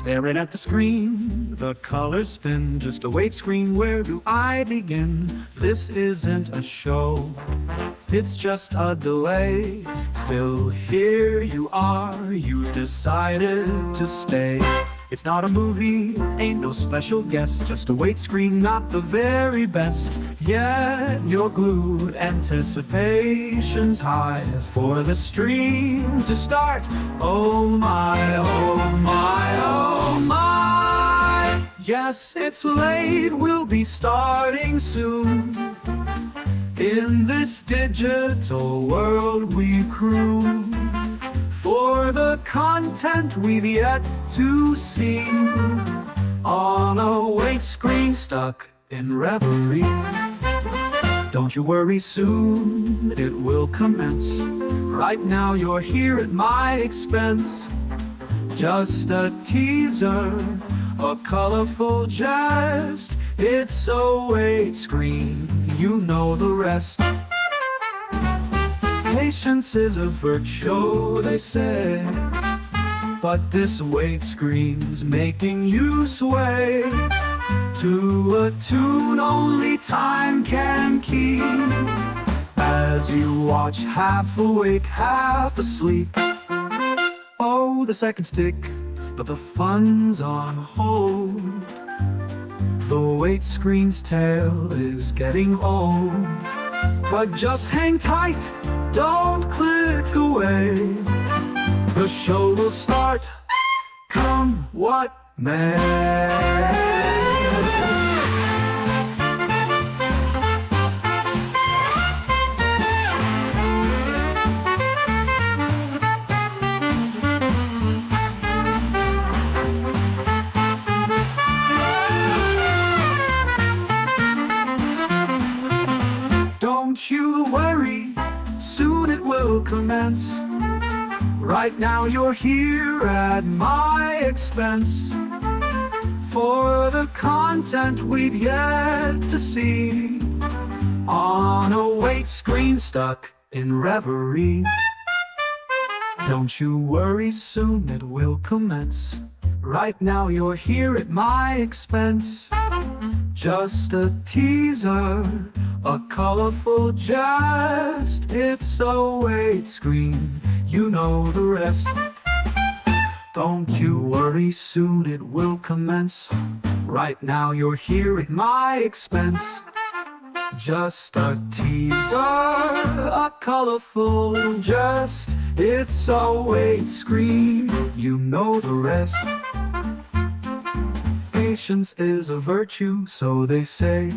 Staring at the screen, the colors spin. Just a wait screen, where do I begin? This isn't a show, it's just a delay. Still here you are, you decided to stay. It's not a movie, ain't no special guest, just a wait screen, not the very best. Yet you're glued, anticipation's high for the stream to start. Oh my, oh my, oh my. Yes, it's late, we'll be starting soon. In this digital world we croon for the content we've yet to see. On a wait screen, stuck in reverie. Don't you worry, soon it will commence. Right now you're here at my expense. Just a teaser, a colorful jest. It's a wait screen, you know the rest. Patience is a virtue, they say, but this wait screen's making you sway to a tune only time can keep. As you watch, half awake, half asleep. Oh, the seconds tick, but the fun's on hold. The wait screen's tale is getting old. But just hang tight, don't click away. The show will start, come what may. Don't you worry, soon it will commence. Right now you're here at my expense for the content we've yet to see. On a wait screen, stuck in reverie. Don't you worry, soon it will commence. Right now you're here at my expense. Just a teaser, a colorful jest. It's a wait screen, you know the rest. Don't you worry, soon it will commence. Right now you're here at my expense. Just a teaser, a colorful jest. It's a wait screen, you know the rest. Patience is a virtue, so they say,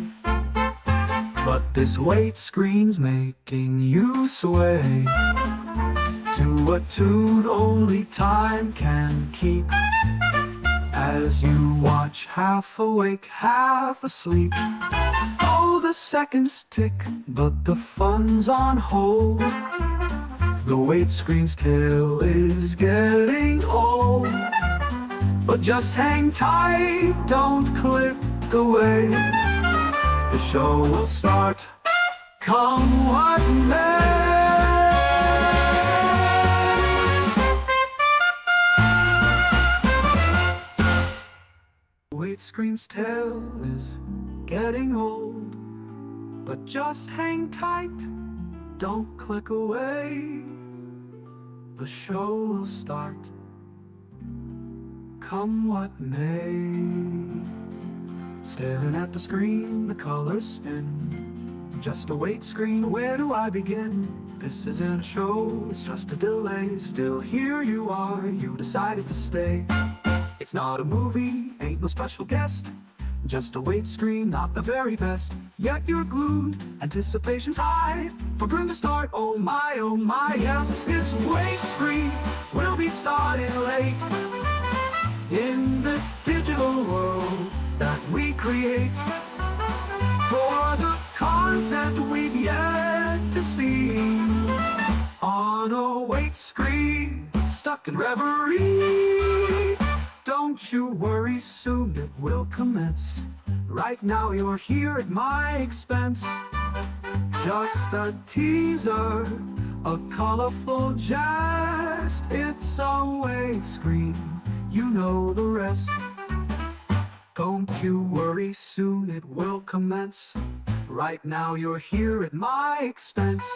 but this wait screen's making you sway to a tune only time can keep. As you watch, half awake, half asleep. Oh, the seconds tick, but the fun's on hold. The wait screen's tale is getting old. But just hang tight, don't click away. The show will start, come what may. Wait screen's tale is getting old. But just hang tight, don't click away. The show will start, come what may. Staring at the screen, the colors spin. Just a wait screen, where do I begin? This isn't a show, it's just a delay. Still here you are, you decided to stay. It's not a movie, ain't no special guest. Just a wait screen, not the very best. Yet you're glued, anticipation's high for Grim to start. Oh my, yes, this wait screen will be starting late. In this digital world that we create for the content we've yet to see. On a wait screen, stuck in reverie. Don't you worry, soon it will commence. Right now you're here at my expense. Just a teaser, a colorful jest. It's a wait screen, you know the rest. Don't you worry, soon it will commence. Right now you're here at my expense.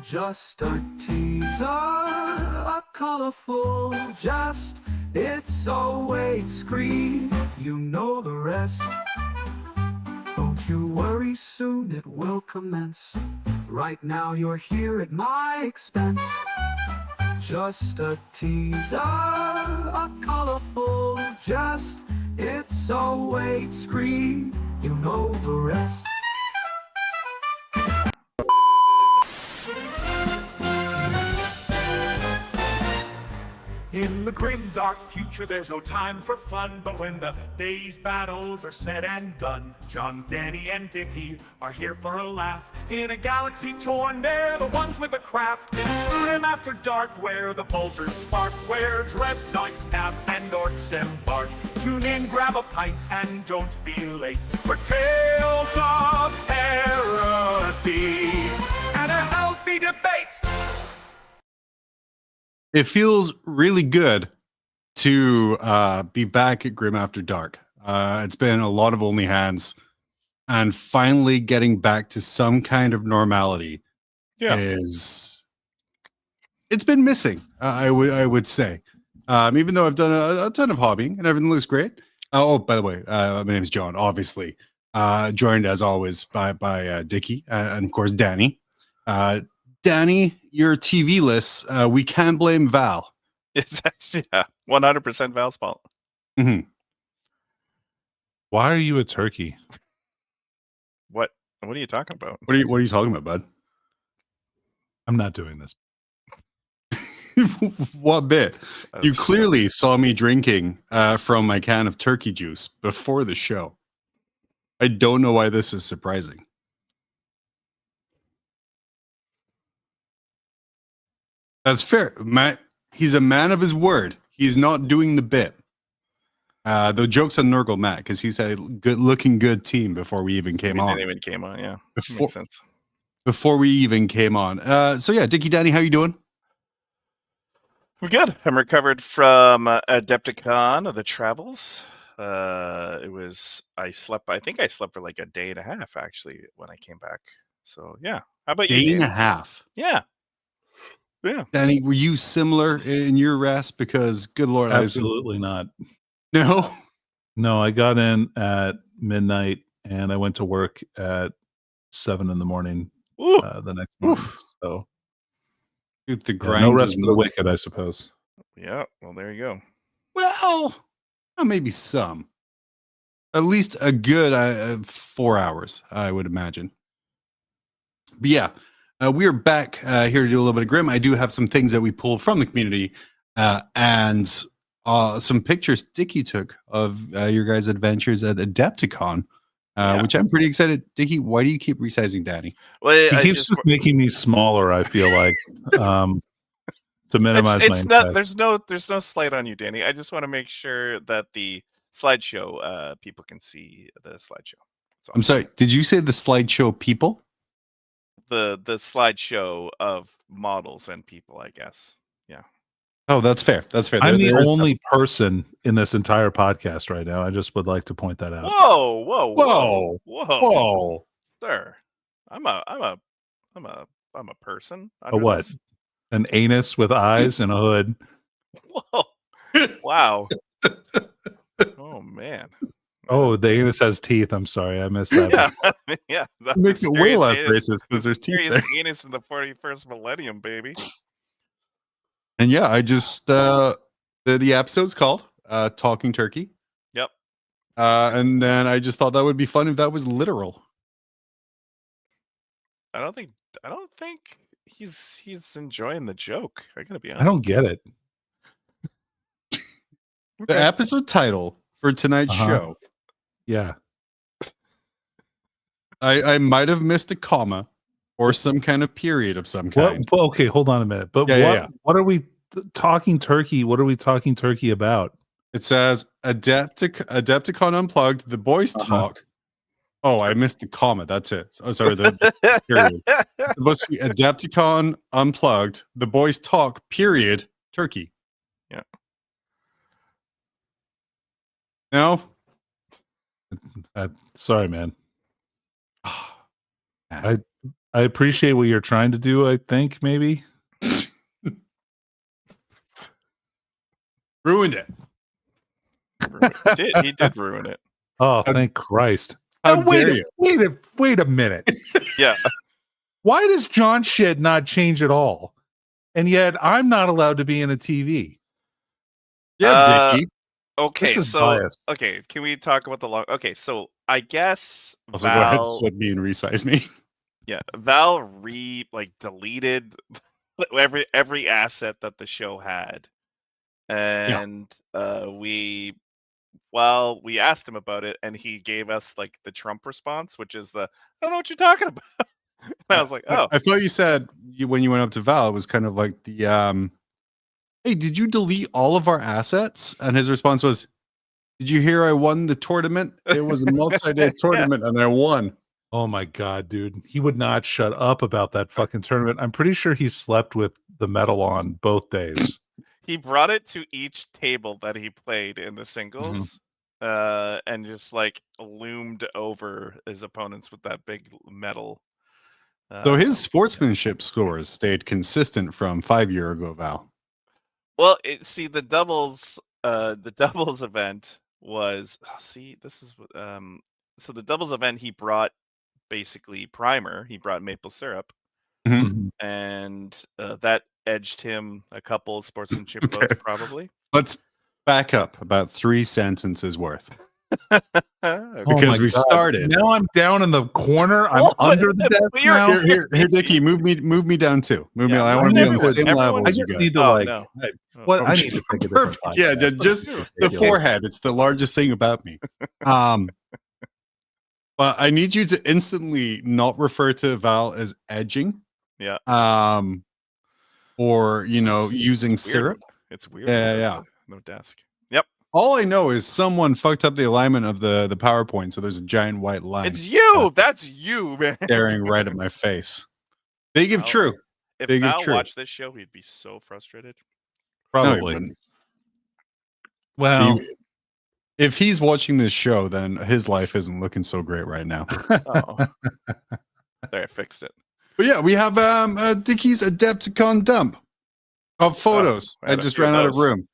Just a teaser, a colorful jest. It's always screen, you know the rest. Don't you worry, soon it will commence. Right now you're here at my expense. Just a teaser, a colorful jest. It's always screen, you know the rest. In the grim, dark future, there's no time for fun. But when the day's battles are said and done, John, Danny, and Dickie are here for a laugh. In a galaxy torn, they're the ones with the craft. It's grim after dark, where the bolters spark, where dreadnoughts nap and orcs embark. Tune in, grab a pint, and don't be late for tales of heresy and a healthy debate. It feels really good to be back at Grim After Dark. It's been a lot of only hands, and finally getting back to some kind of normality it's been missing. I would say, even though I've done a ton of hobbying and everything looks great. Oh, by the way, my name is John. Obviously, joined as always by Dickie and of course Danny. Danny, your TV list, we can blame Val. It's actually 100% Val's fault. Mm-hmm. Why are you a turkey? What are you talking about? What are you talking about, bud? I'm not doing this. What bit? You clearly saw me drinking from my can of turkey juice before the show. I don't know why this is surprising. That's fair. Matt, he's a man of his word. He's not doing the bit. The joke's on Nurgle Matt, because he's a looking good team before we even came on. Didn't even came on, yeah. Before, makes sense. Before we even came on. So yeah, Dickie, Danny, how you doing? We're good. I'm recovered from Adepticon of the travels. I think I slept for like a day and a half actually when I came back. So yeah. How about you? Day and a half. Yeah. Yeah. Danny, were you similar in your rest? Because good Lord, Absolutely not. No. No, I got in at midnight and I went to work at 7 a.m. the next morning. So Dude, the grind. No rest for the wicked, I suppose. Yeah. Well, there you go. Well, maybe some. At least a good 4 hours, I would imagine. But yeah, we are back here to do a little bit of Grim. I do have some things that we pulled from the community and some pictures Dickie took of your guys' adventures at Adepticon, which I'm pretty excited. Dickie, why do you keep resizing Danny? Well, he keeps just making me smaller, I feel like, to minimize my impact. There's no slight on you, Danny. I just want to make sure that the slideshow people can see the slideshow. I'm sorry, did you say the slideshow people? The slideshow of models and people, I guess. Yeah. Oh, that's fair. That's fair. I'm the only person in this entire podcast right now. I just would like to point that out. Whoa, sir. I'm a person. A what? An anus with eyes and a hood. Whoa! Wow. Oh man. Oh, the anus has teeth. I'm sorry, I missed that. Yeah. That makes it way less racist because there's teeth there. Anus in the 41st millennium, baby. And yeah, I just the episode's called Talking Turkey. Yep. And then I just thought that would be fun if that was literal. I don't think he's enjoying the joke. I gotta be honest. I don't get it. The episode title for tonight's show. Yeah. I might have missed a comma or some kind of period of some kind. Well, okay, hold on a minute. But what are we talking turkey? What are we talking turkey about? It says Adepticon Unplugged, the boys talk. Oh, I missed the comma. That's it. Oh, sorry, the period. It's supposed to be Adepticon Unplugged, the boys talk, period, turkey. Yeah. No. Sorry, man. Man. I appreciate what you're trying to do. I think maybe. Ruined it. He did ruin it. Oh, thank Christ! How Wait dare a- you? Wait a minute. Yeah. Why does John shit not change at all? And yet I'm not allowed to be in a TV. Yeah, Dickie. Okay, This is so biased. okay, can we talk about the long? Okay, so I guess Also, go ahead, Val, slip me and resize me. yeah, Val deleted every asset that the show had, and we asked him about it, and he gave us like the Trump response, which is the I don't know what you're talking about. And I was like, oh, I thought you said when you went up to Val, it was kind of like the hey, did you delete all of our assets? And his response was, did you hear I won the tournament? It was a multi-day tournament and I won. Oh my God, dude. He would not shut up about that fucking tournament. I'm pretty sure he slept with the medal on both days. he brought it to each table that he played in the singles, and just like loomed over his opponents with that big medal. So his sportsmanship scores stayed consistent from 5 years ago, Val. Well, the doubles event was so the doubles event he brought basically primer. He brought maple syrup, Mhm. and that edged him a couple of sportsmanship votes probably. Let's back up about 3 sentences worth. Okay. Oh Because my we God. started. Now I'm down in the corner. I'm under the desk You're- now. Here, Dickie, move me down too. Move me. Yeah, I want to be on the everyone- same everyone- level I as you just guys. need to Oh, like. no. What? I Okay, need to take a different perfect. Yeah, podcast. just Let's the do it. forehead. It's the largest thing about me. But I need you to instantly not refer to Val as edging. Yeah. Or using Weird. syrup. It's weird. Yeah, without yeah. No desk. Yep. All I know is someone fucked up the alignment of the PowerPoint, so there's a giant white line It's you. That's you, man. staring right at my face. Big if Val- true. If Big if Val true. watched this show, he'd be so frustrated. No, he Probably. wouldn't. Well, If he's watching this show, then his life isn't looking so great right now. Oh. There, I fixed it. But yeah, we have Dickie's Adepticon dump of photos. I had I a just few of ran out of those. room.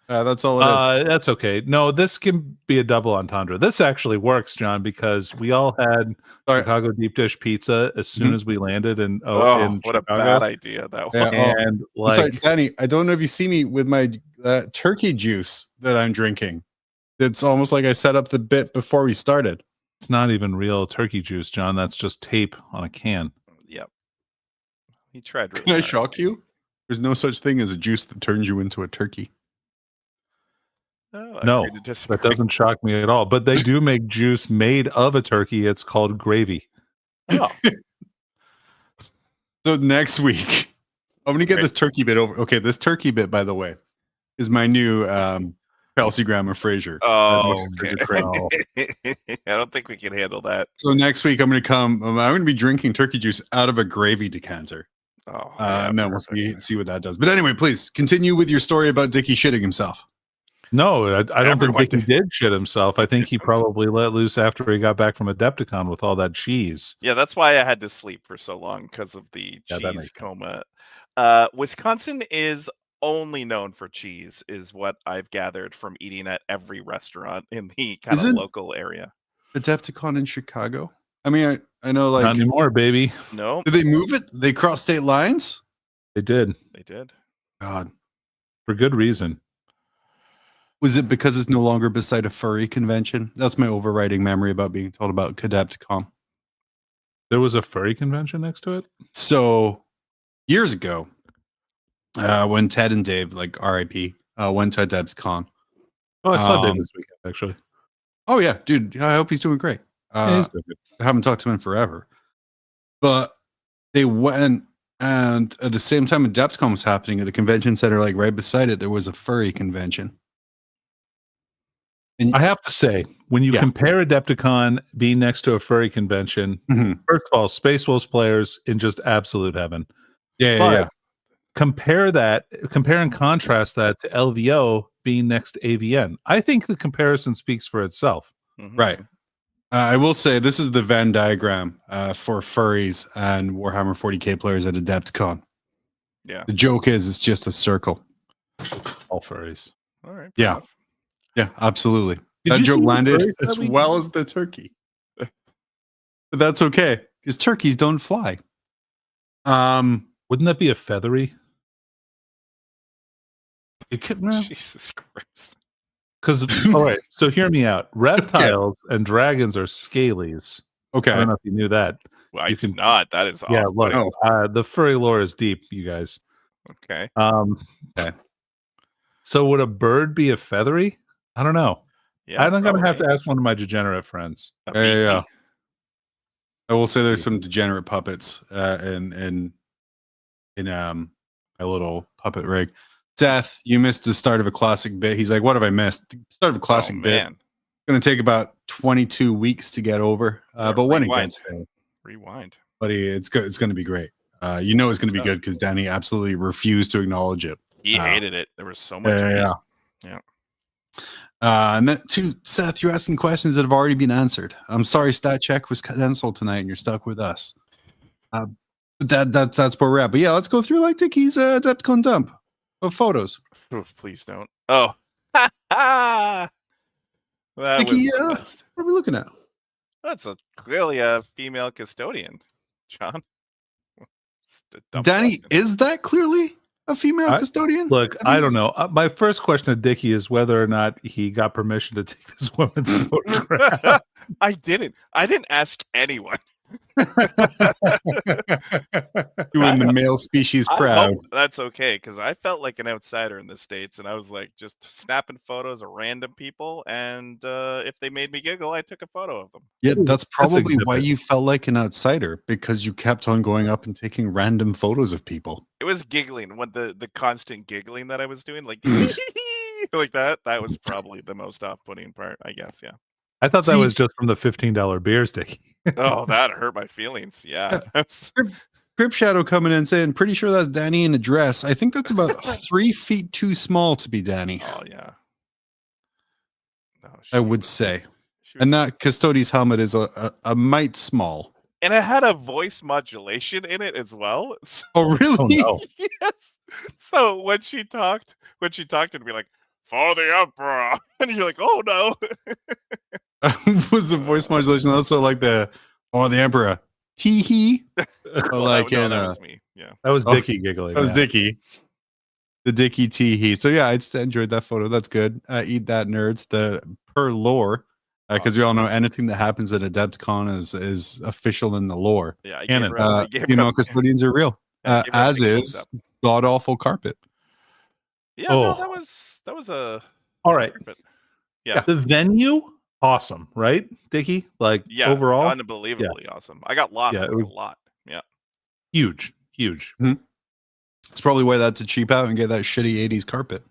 That's all it is. that's okay. No, this can be a double entendre. This actually works, John, because we all had Sorry. Chicago deep dish pizza as soon as we landed in Oh, in what a Chicago. bad idea that was. Yeah, And I'm sorry, like, Danny, I don't know if you see me with my turkey juice that I'm drinking. It's almost like I set up the bit before we started. it's not even real turkey juice, John. That's just tape on a can. Yep. He tried really Can I hard. shock you? There's no such thing as a juice that turns you into a turkey. Oh, I No, agree to disagree. That doesn't shock me at all. But they do make juice made of a turkey. It's called gravy. Oh, So next week, I'm going to get Great. this turkey bit over. Okay, this turkey bit, by the way, is my new Kelsey Grammer Fraser. Oh, Fraser okay. Crane. I don't think we can handle that. So next week, I'm going to be drinking turkey juice out of a gravy decanter. Oh, And then we'll perfect. see what that does. But anyway, please continue with your story about Dickie shitting himself. No, I don't Everyone think Dickie did shit himself. I think he probably let loose after he got back from Adepticon with all that cheese. Yeah, that's why I had to sleep for so long because of the Yeah, that cheese makes coma. Wisconsin is only known for cheese, is what I've gathered from eating at every restaurant in the kind of Isn't- local area. Adepticon in Chicago? I mean, I know, Not like, anymore, baby. No, did they move it? They cross state lines? They did they did. God. for good reason. Was it because it's no longer beside a furry convention? That's my overriding memory about being told about Adepticon. There was a furry convention next to it. So years ago, when Ted and Dave, like RIP, went to Adepticon. Oh, I saw Dave Um, this weekend actually. Oh yeah, dude. I hope he's doing great. Yeah, he's doing good. I haven't talked to him in forever. But they went, and at the same time Adepticon was happening at the convention center, like right beside it, there was a furry convention. And I have to say, when you Yeah. compare Adepticon being next to a furry convention, Mhm. first of all, Space Wolves players in just absolute heaven. yeah, But yeah. compare and contrast that to LVO being next to AVN. I think the comparison speaks for itself. Mhm. Right. I will say this is the Venn diagram for furries and Warhammer 40k players at Adepticon. Yeah. The joke is it's just a circle. All furries. All right. fair Yeah. enough. Yeah, absolutely. Did That you joke see the landed furries that as we- well as the turkey. But that's okay because turkeys don't fly. Wouldn't that be a feathery? It could, well, Jesus Christ. Because all right, so hear me out. Reptiles and dragons are scalies. I okay. don't know if you knew that. Well, I You did can- not. That is Yeah, off-putting. look, the furry lore is deep, you guys. Okay. Okay. So would a bird be a feathery? I don't know. Yeah. I'm gonna have to probably. ask one of my degenerate friends. A Yeah. beaky. I will say there's some degenerate puppets in my little puppet rig. Seth, you missed the start of a classic bit. He's like, "What have I missed?" The start of a classic Oh, bit. man. Going to take about 22 weeks to get over, Yeah, but when it rewind. gets there, Rewind. buddy, it's good. It's going to be great. You know it's going to be Stuff. good because Danny absolutely refused to acknowledge it. He Wow. hated it. There was so much. hate. Yeah. And then too, Seth, you're asking questions that have already been answered. I'm sorry, stat check was canceled tonight, and you're stuck with us. But that's where we're at. But yeah, let's go through like Dickie's Adepticon dump of photos. Oh, please don't. Oh. That Dickie, was the best. what are we looking at? That's clearly a female custodian, John. Just a dumb Danny, question. is that clearly a female I- custodian? Look, think- I don't know. My first question to Dickie is whether or not he got permission to take this woman's photograph. I didn't ask anyone. Doing the male species I proud. hope that's okay because I felt like an outsider in the States, and I was like just snapping photos of random people, and if they made me giggle, I took a photo of them. Yeah, that's probably why exhibit. you felt like an outsider, because you kept on going up and taking random photos of people. It was giggling when the constant giggling that I was doing, like like that. That was probably the most off-putting part, I guess. Yeah. I thought that See- was just from the $15 beers, Dickie. Oh, that hurt my feelings. Yeah. Crip Shadow coming in saying, pretty sure that's Danny in a dress. I think that's about 3 feet too small to be Danny, Oh yeah. No, I would say. she was- And that Custodes helmet is a mite small. and it had a voice modulation in it as well. So, Oh, really? Oh no. yes. So when she talked, it'd be like, "For the Emperor," and you're like, "Oh no." Was the voice modulation also like the Emperor? Tee hee. Well, Like that in was me. Yeah. That was Oh, Dickie giggling. that was yeah. Dickie. The Dickie tee hee. So yeah, I enjoyed that photo. That's good. Eat that, nerds. The per lore, because we all know anything that happens at Adepticon is official in the lore. Yeah. I Canon. gave her, I gave her Female a- custodians are real, I gave her a as big thumbs is up. god awful carpet. Yeah. No, Oh. that was a. All right. But yeah. The venue, awesome, right, Dickie? Like Yeah. overall, Unbelievably awesome. I got lost Yeah, like it was- a lot. Yeah. huge. It's probably why that's a cheap out and get that shitty 80s carpet.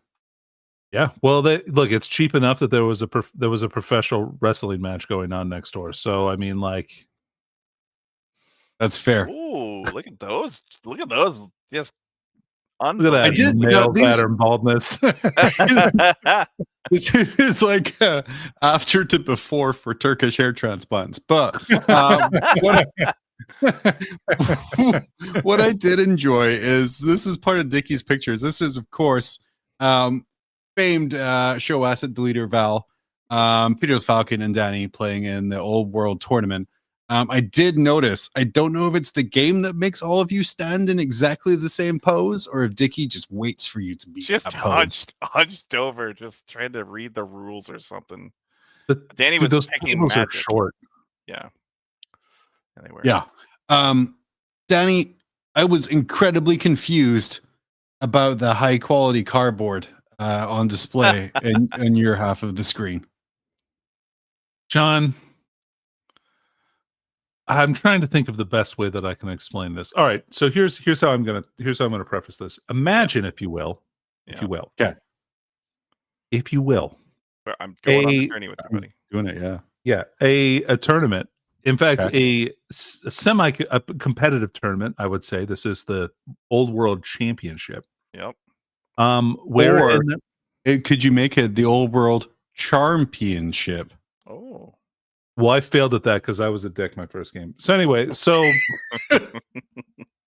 Yeah. Well, look, it's cheap enough that there was a professional wrestling match going on next door. So I mean, like, That's fair. Ooh, look at those. Look at those. Just look at that I did- male no, these- pattern baldness. This is like after to before for Turkish hair transplants. But what I did enjoy is this is part of Dickie's pictures. This is, of course, famed show asset deleter Val, Peter Falcon, and Danny playing in the Old World Tournament. I did notice, I don't know if it's the game that makes all of you stand in exactly the same pose, or if Dickie just waits for you to be just that pose. hunched over, just trying to read the rules or something. But Danny dude, was those picking tables are magic. short. Yeah. And they were. Yeah. Danny, I was incredibly confused about the high quality cardboard on display in your half of the screen. John, I'm trying to think of the best way that I can explain this. All right, so here's how I'm gonna preface this. Imagine, if you will, Okay. if you will, I'm going on A- the journey with you, buddy. Doing it, yeah. yeah, a tournament. In fact, a semi competitive tournament. I would say this is the Old World Championship. Yep. Where Or- in the- Could you make it the old world championship? Oh. Well, I failed at that because I was a dick my first game. So anyway,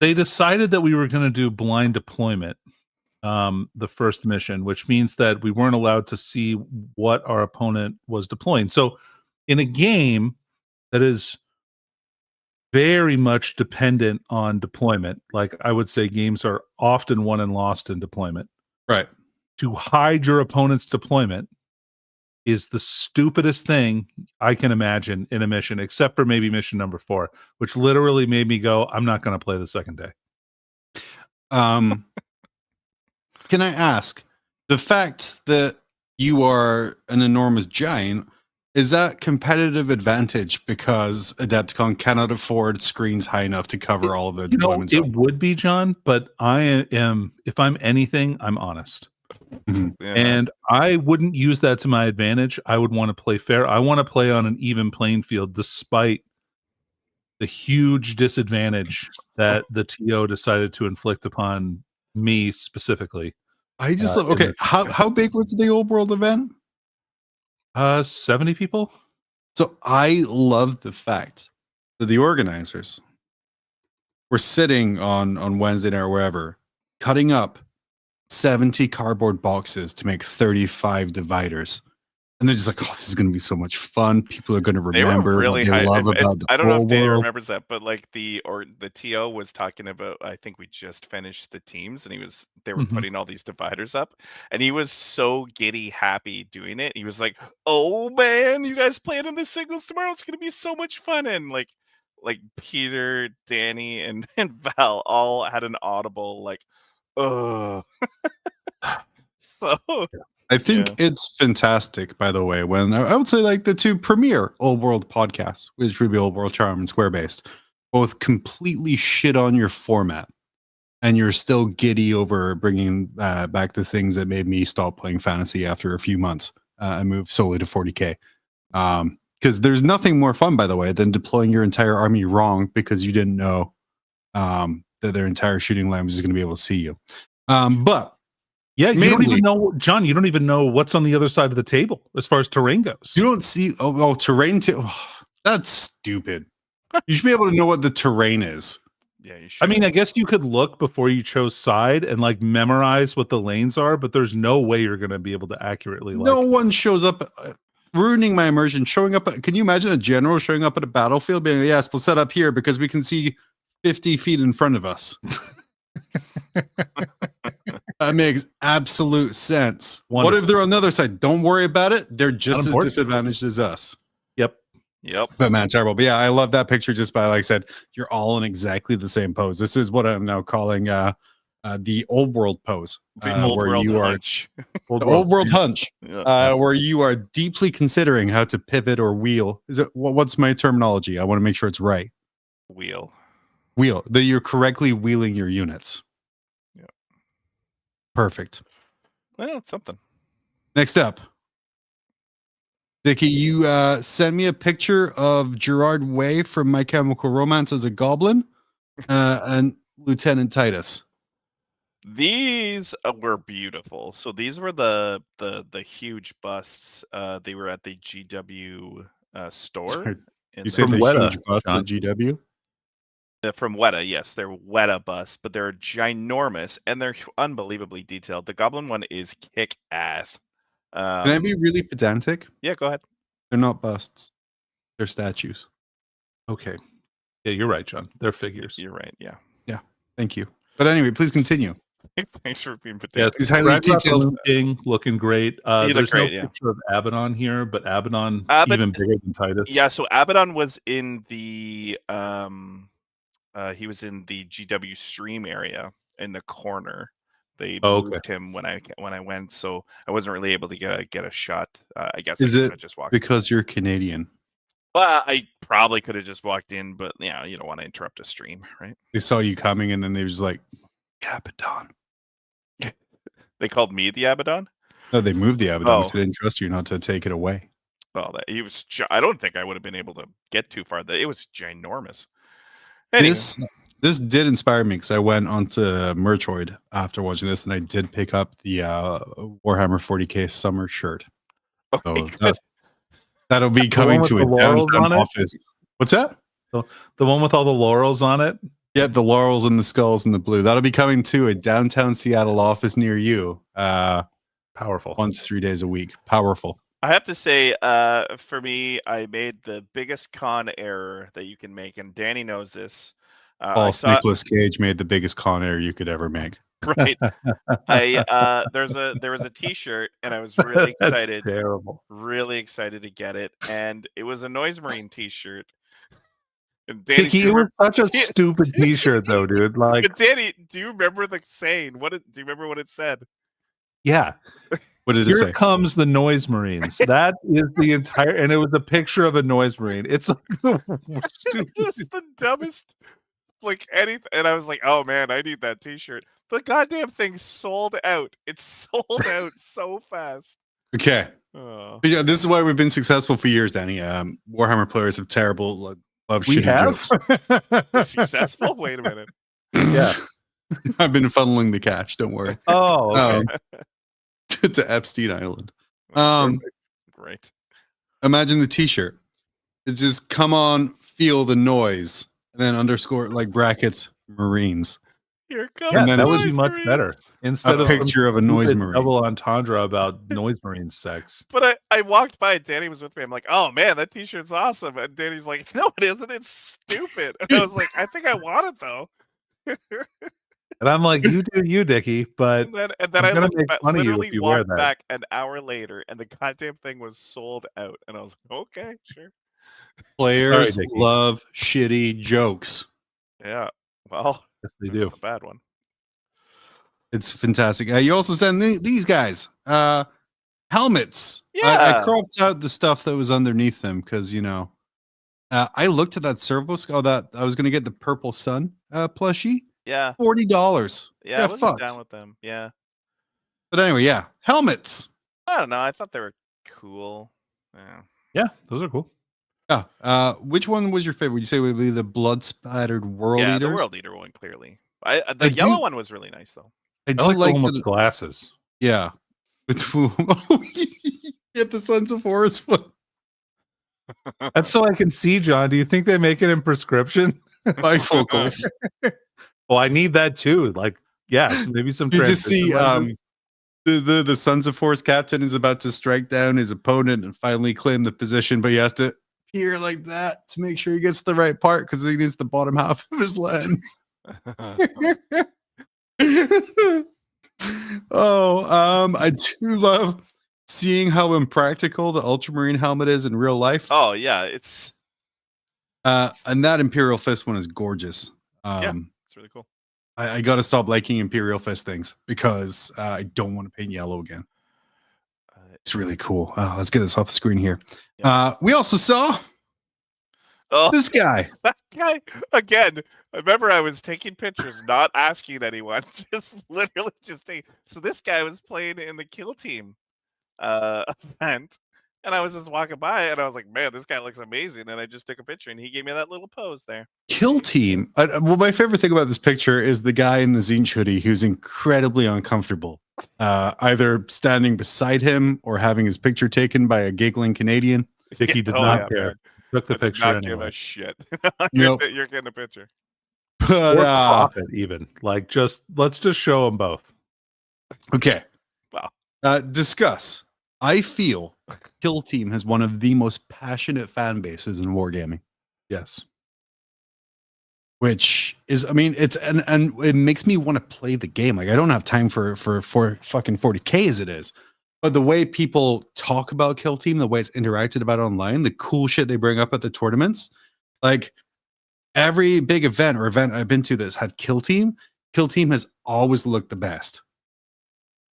they decided that we were going to do blind deployment, the first mission, which means that we weren't allowed to see what our opponent was deploying. So in a game that is very much dependent on deployment, like I would say games are often won and lost in deployment. Right. To hide your opponent's deployment is the stupidest thing I can imagine in a mission, except for maybe mission number 4, which literally made me go, I'm not going to play the second day. Can I ask, the fact that you are an enormous giant, is that competitive advantage because Adepticon cannot afford screens high enough to cover all of the deployments? It would be, John, but I am, if I'm anything, I'm honest. Mhm. Yeah. And I wouldn't use that to my advantage. I would want to play fair. I want to play on an even playing field, despite the huge disadvantage that the TO decided to inflict upon me specifically. I just love, okay, how big was the old world event? 70 people. So I love the fact that the organizers were sitting on Wednesday night or wherever, cutting up 70 cardboard boxes to make 35 dividers. And they're just like, oh, this is going to be so much fun. People are going to They were remember really what they high. love about the I don't know whole if Danny world. remembers that, but like the TO was talking about, I think we just finished the teams and they were Mhm. putting all these dividers up and he was so giddy happy doing it. He was like, oh man, you guys playing in the singles tomorrow. It's going to be so much fun. And like Peter, Danny and Val all had an audible like, oh. So I think yeah. it's fantastic, by the way, when I would say like the two premier old world podcasts, which would be Old World Charm and Square Based, both completely shit on your format. And you're still giddy over bringing back the things that made me stop playing fantasy after a few months and move solely to 40K. Because there's nothing more fun, by the way, than deploying your entire army wrong because you didn't know that their entire shooting line was going to be able to see you. But Yeah, you don't mainly- even know, John, you don't even know what's on the other side of the table as far as terrain goes. you don't see terrain. That's stupid. You should be able to know what the terrain is. Yeah, you should. I mean, I guess you could look before you chose side and like memorize what the lanes are, but there's no way you're going to be able to accurately. No one shows up, ruining my immersion. Showing up, can you imagine a general showing up at a battlefield being, yes, we'll set up here because we can see 50 feet in front of us. That makes absolute sense. Wonderful. What if they're on the other side? Don't worry about it. They're just as important. disadvantaged as us. Yep. But man, terrible. But yeah, I love that picture just by, like I said, you're all in exactly the same pose. This is what I'm now calling the old world pose. The old where world you are hunch. the old world hunch. Yeah. Where you are deeply considering how to pivot or wheel. Is it what's my terminology? I want to make sure it's right. Wheel. That you're correctly wheeling your units. Yeah. Perfect. Well, it's something. Next up, Dickie, you sent me a picture of Gerard Way from My Chemical Romance as a goblin, and Lieutenant Titus. These were beautiful. So these were the huge busts. They were at the GW store. Sorry, in you said From the Weta, huge bust John. at GW? from Weta, yes, they're Weta busts, but they're ginormous and they're unbelievably detailed. The Goblin one is kick ass. Can I be really pedantic? Yeah, go ahead. They're not busts. They're statues. Okay. Yeah, you're right, John. They're figures. You're right. Yeah. Thank you. But anyway, please continue. Thanks for being Yeah, pedantic. He's highly Ragnarok detailed. Balloon King looking great. He looked There's great, no yeah. picture of Abaddon here, but Abaddon Abaddon- even bigger than Titus. Yeah, so Abaddon was in the he was in the GW stream area in the corner. They moved him when I went, so I wasn't really able to get a shot. I guess Is I it could've just walked. Because you're Canadian. Well, I probably could have just walked in, but yeah, you don't want to interrupt a stream, right? They saw you coming and then they were just like, Abaddon. They called me the Abaddon. No, they moved the Abaddon Oh. because they didn't trust you not to take it away. Well, he was. I don't think I would have been able to get too far. It was ginormous. Anyway, This did inspire me because I went onto Merchoid after watching this, and I did pick up the Warhammer 40k summer shirt. So that'll be coming to a downtown office. What's that? The one with all the laurels on it? Yeah, the laurels and the skulls and the blue. That'll be coming to a downtown Seattle office near you. Powerful. 1 to 3 days a week. Powerful. I have to say, for me, I made the biggest con error that you can make, and Danny knows this. Nicolas Cage made the biggest con error you could ever make. Right. There was a T-shirt, and I was really excited. Terrible. Really excited to get it, and it was a Noise Marine T-shirt. And Dickie, it was such a stupid T-shirt, though, dude. Like, but Danny, do you remember the saying? Do you remember what it said? Yeah. What did it say? Here comes the Noise Marines. That is the entire, and it was a picture of a Noise Marine. It's like the stupid. It was the dumbest, like anything. And I was like, oh man, I need that T-shirt. The goddamn thing sold out. It sold out so fast. Okay. Oh. But yeah, this is why we've been successful for years, Danny. Warhammer players have terrible love We shitty have jokes. Successful? Wait a minute. Yeah. I've been funneling the cash. Don't worry. Oh, okay. To Epstein Island. Great. Imagine the T-shirt. It just come on, feel the noise, and then underscore like brackets Marines. Here comes Yeah, then that it's would be much Marines. better instead A of picture of a Noise stupid Marine. double entendre about Noise Marine sex. But I walked by and Danny was with me. I'm like, oh man, that T-shirt's awesome. And Danny's like, no, it isn't. It's stupid. And I was like, I think I want it though. And I'm like, you do you, Dickie, but And then I gonna looked make back, fun of you if literally you wear walked that. back an hour later, and the goddamn thing was sold out. And I was like, okay, sure. Players Sorry, Dickie. love shitty jokes. Yeah. Well, yes, they do. it's a bad one. It's fantastic. You also send these guys helmets. I Yeah. cropped out the stuff that was underneath them because I looked at that servo skull that I was going to get the purple sun plushie. Yeah. $40. Yeah. Yeah, I wasn't fucked. down with them. Yeah. But anyway, yeah, helmets. I don't know. I thought they were cool. Yeah. Yeah, those are cool. Yeah. Which one was your favorite? Would you say would be the blood splattered world Yeah, eaters? the World Eater one, clearly. The I yellow do- one was really nice, though. I I do like the like one with the the glasses. yeah. Get the Sons of Horus one. That's so I can see, John. Do you think they make it in prescription? Bifocals. Well, I need that too. Like, yeah, maybe some. You just see transition lenses. the Sons of Horus captain is about to strike down his opponent and finally claim the position, but he has to peer like that to make sure he gets the right part because he needs the bottom half of his lens. I do love seeing how impractical the Ultramarine helmet is in real life. Oh, yeah. It's And that Imperial Fist one is gorgeous. it's really cool. I got to stop liking Imperial Fist things because I don't want to paint yellow again. It's really cool. Let's get this off the screen here. Yeah. We also saw Oh, this guy. that guy again. I remember I was taking pictures, not asking anyone, just literally just taking. So this guy was playing in the Kill Team event, and I was just walking by, and I was like, "Man, this guy looks amazing!" And I just took a picture, and he gave me that little pose there. Kill Team. Well, my favorite thing about this picture is the guy in the Zinch hoodie who's incredibly uncomfortable, either standing beside him or having his picture taken by a giggling Canadian. Dickie did Oh, not yeah, care. man. Took the I did picture not give anyway. a shit. Nope. You're getting a picture. But, Or crop it even. Like, let's just show them both. okay. Wow. Discuss. I feel Kill Team has one of the most passionate fan bases in wargaming. Yes. Which is, I mean, it's and it makes me want to play the game. Like I don't have time for fucking 40K as it is. But the way people talk about Kill Team, the way it's interacted about online, the cool shit they bring up at the tournaments, like every big event I've been to that's had Kill Team has always looked the best.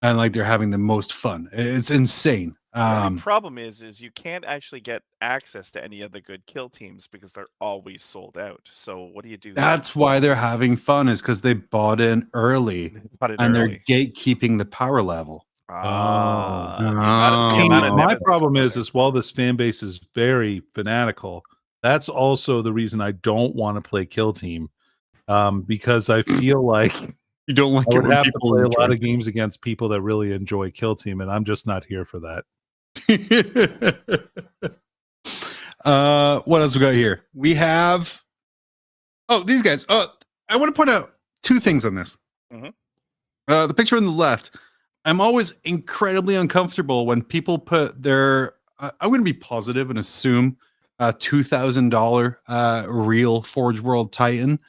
And like they're having the most fun. It's insane. The only problem is you can't actually get access to any of the good Kill Teams because they're always sold out. So what do you do? That's why they're having fun, is because they bought in early and they're gatekeeping the power level. My problem is while this fan base is very fanatical, that's also the reason I don't want to play Kill Team, because I feel like You don't like I it would when have to people play a enjoy lot of games against people that really enjoy Kill Team, and I'm just not here for that. What else we got here? We have these guys. I want to point out two things on this. Mhm. The picture on the left. I'm always incredibly uncomfortable when people put their. I'm going to be positive and assume a $2,000 real Forge World Titan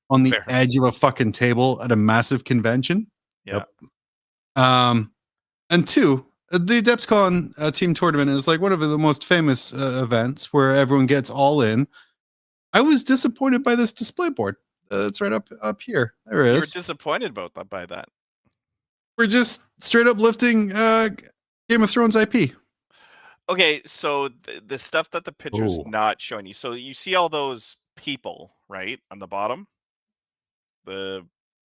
on the Fair. edge of a fucking table at a massive convention. Yeah. And two, the Adepticon team tournament is like one of the most famous events where everyone gets all in. I was disappointed by this display board. It's right up here. There it You were is. disappointed by that. We're just straight up lifting Game of Thrones IP. Okay, so the stuff that the picture's Oh. not showing you. So you see all those people, right, on the bottom? The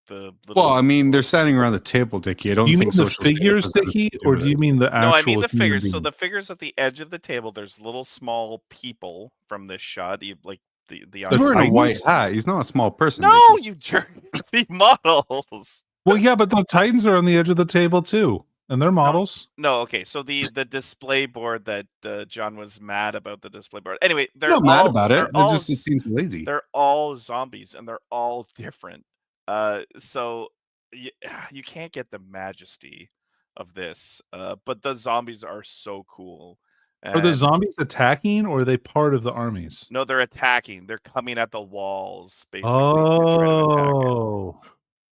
little, Well, I mean, they're standing around the table, Dickie. I don't Do you think mean the social status figures, has anything Dickie, to do or with do you it. mean the actual? No, I mean the human figures. So being? the figures at the edge of the table, there's little small people from this shot. Like the He's wearing a white Titans? hat. He's not a small person. No, Dickie. you jerk. The models. Well, yeah, but the Titans are on the edge of the table too, and they're models. No, okay. So the display board that John was mad about the display board. Anyway, they're I'm not mad all, about it. they're It seems lazy. They're all zombies and they're all different. So you can't get the majesty of this. But the zombies are so cool. Are the And- zombies attacking, or are they part of the armies? No, they're attacking. They're coming at the walls, basically. to try to attack it. Oh,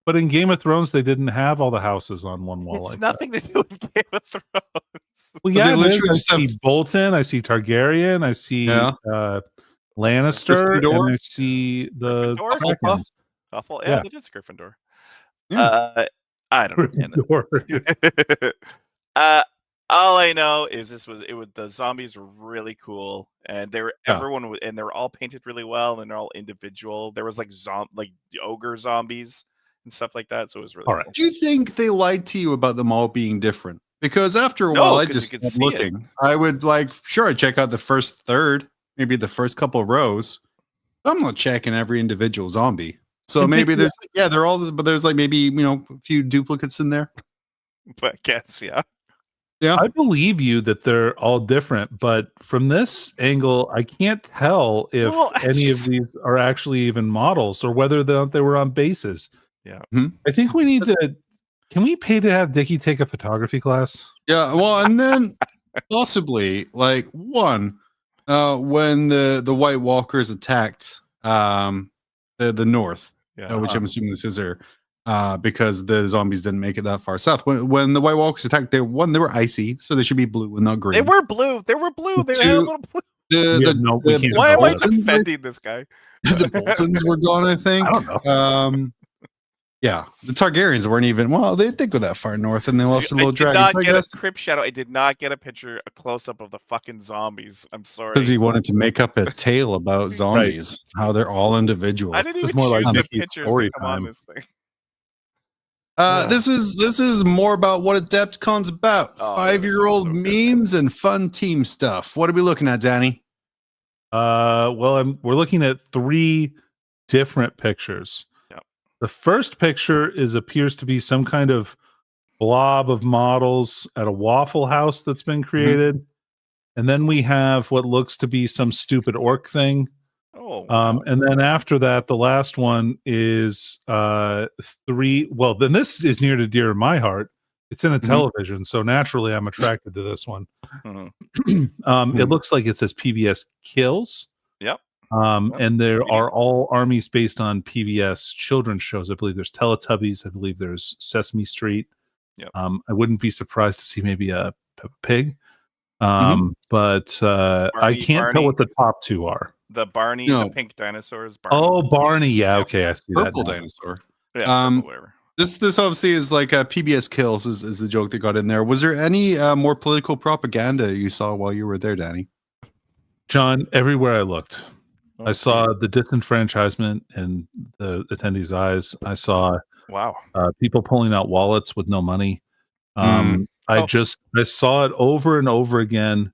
but in Game of Thrones, they didn't have all the houses on one wall. It's like nothing to do with Game of Thrones. Well, But yeah, they it is. literally I just have- see Bolton, I see Targaryen, I see Yeah. Lannister, Gryffindor. and I see the Gryffindor? Kraken. Awful. Yeah. Yeah, that is Gryffindor. Yeah. I don't know. Gryffindor. All I know is the zombies were really cool, and they were Yeah. and they were all painted really well, and they're all individual. There was like ogre zombies and stuff like that, so it was really All right. cool. Do you think they lied to you about them all being different? Because after a No, while, I 'cause you just could stopped see it. looking. I would I'd check out the first third, maybe the first couple of rows. But I'm not checking every individual zombie. So And maybe Dickie, they're all, but there's like maybe, a few duplicates in there. But I guess, yeah. Yeah. I believe you that they're all different, but from this angle, I can't tell if Well, I any of just- these are actually even models or whether they were on bases. Yeah. Mhm. I think we need to. Can we pay to have Dickie take a photography class? Yeah. Well, and then possibly when the White Walkers attacked the north, Yeah. which I'm assuming this is her, because the zombies didn't make it that far south. When the White Walkers attacked, they were icy, so they should be blue and not green. They were blue. They were blue. They had a Two- little blue. We can't Why am I Boltons, defending this guy? the Boltons were gone, I think. I don't know. Yeah, the Targaryens weren't even. Well, they didn't go that far north, and they lost a little I did dragon. not So I get guess a Crip Shadow. I did not get a close up of the fucking zombies. I'm sorry. because he wanted to make up a tale about zombies, how they're all individual. I didn't It's even more choose like the Dickie pictures story to come on time. this thing. This is more about what Adepticon's about. Oh, 5-year-old this is so good. memes and fun team stuff. What are we looking at, Danny? Well, we're looking at 3 different pictures. Yep. The first picture appears to be some kind of blob of models at a Waffle House that's been created, and then we have what looks to be some stupid orc thing. Oh, And then after that, the last one is 3. Well, then this is near to dear to my heart. It's in a television, so naturally I'm attracted to this one. Mhm. It looks like it says PBS Kills. Yep. And there Pretty are all armies based on PBS children's shows. I believe there's Teletubbies. I believe there's Sesame Street. Yep. I wouldn't be surprised to see maybe a Peppa Pig. But I can't tell Barney. what the top 2 are. The Barney, No. the pink dinosaurs. Barney. Oh, Barney. Yeah, Yeah. okay, I see that. Purple now. dinosaur. Yeah, um, whatever. This obviously is like a PBS Kills is the joke they got in there. Was there any more political propaganda you saw while you were there, Danny? John, everywhere I looked, I Okay. saw the disenfranchisement in the attendees' eyes. I saw Wow. people pulling out wallets with no money. Mm. I saw it over and over again.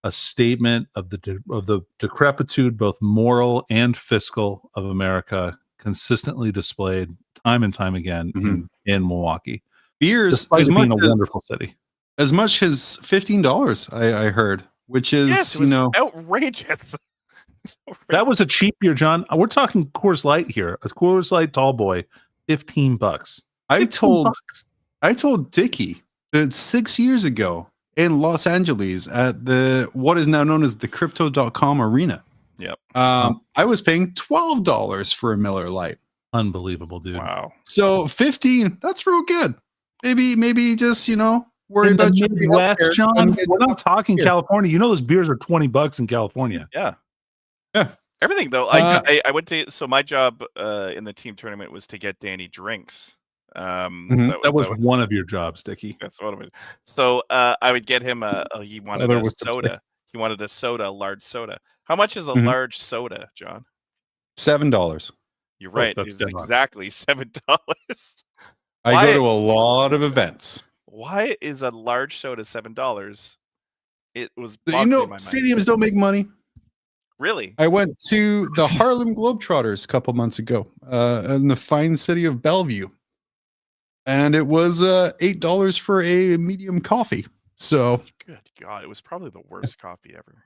A statement of the decrepitude, both moral and fiscal, of America, consistently displayed time and time again in Milwaukee. Beers Despite as it much being a as, wonderful city. as much as $15, I heard, which is Yes, it you was know outrageous. It's outrageous. That was a cheap beer, John. We're talking Coors Light here. A Coors Light tall boy, $15. I 15 told bucks. Dickie that 6 years ago in Los Angeles at the what is now known as the Crypto.com arena. Yep. I was paying $12 for a Miller Lite. Unbelievable, dude. Wow. So 15, that's real good. Maybe just worry In the about your Midwest, healthcare. John. We're not talking Here. California. You know those beers are $20 in California. Yeah. Yeah. Everything though. I went to my job in the team tournament was to get Danny drinks. That was one of your jobs, Dickie. That's one of it. So I would get him he wanted Other a was the soda. He wanted a soda, a large soda. How much is a Mhm. large soda, John? $7. You're right. that's It's dead on. exactly $7. I Why- go to a lot of events. Why is a large soda $7? It was boggling my mind. Stadiums don't make money. Really? I went to the Harlem Globetrotters a couple months ago in the fine city of Bellevue. And it was $8 for a medium coffee. So, Good God, it was probably the worst coffee ever.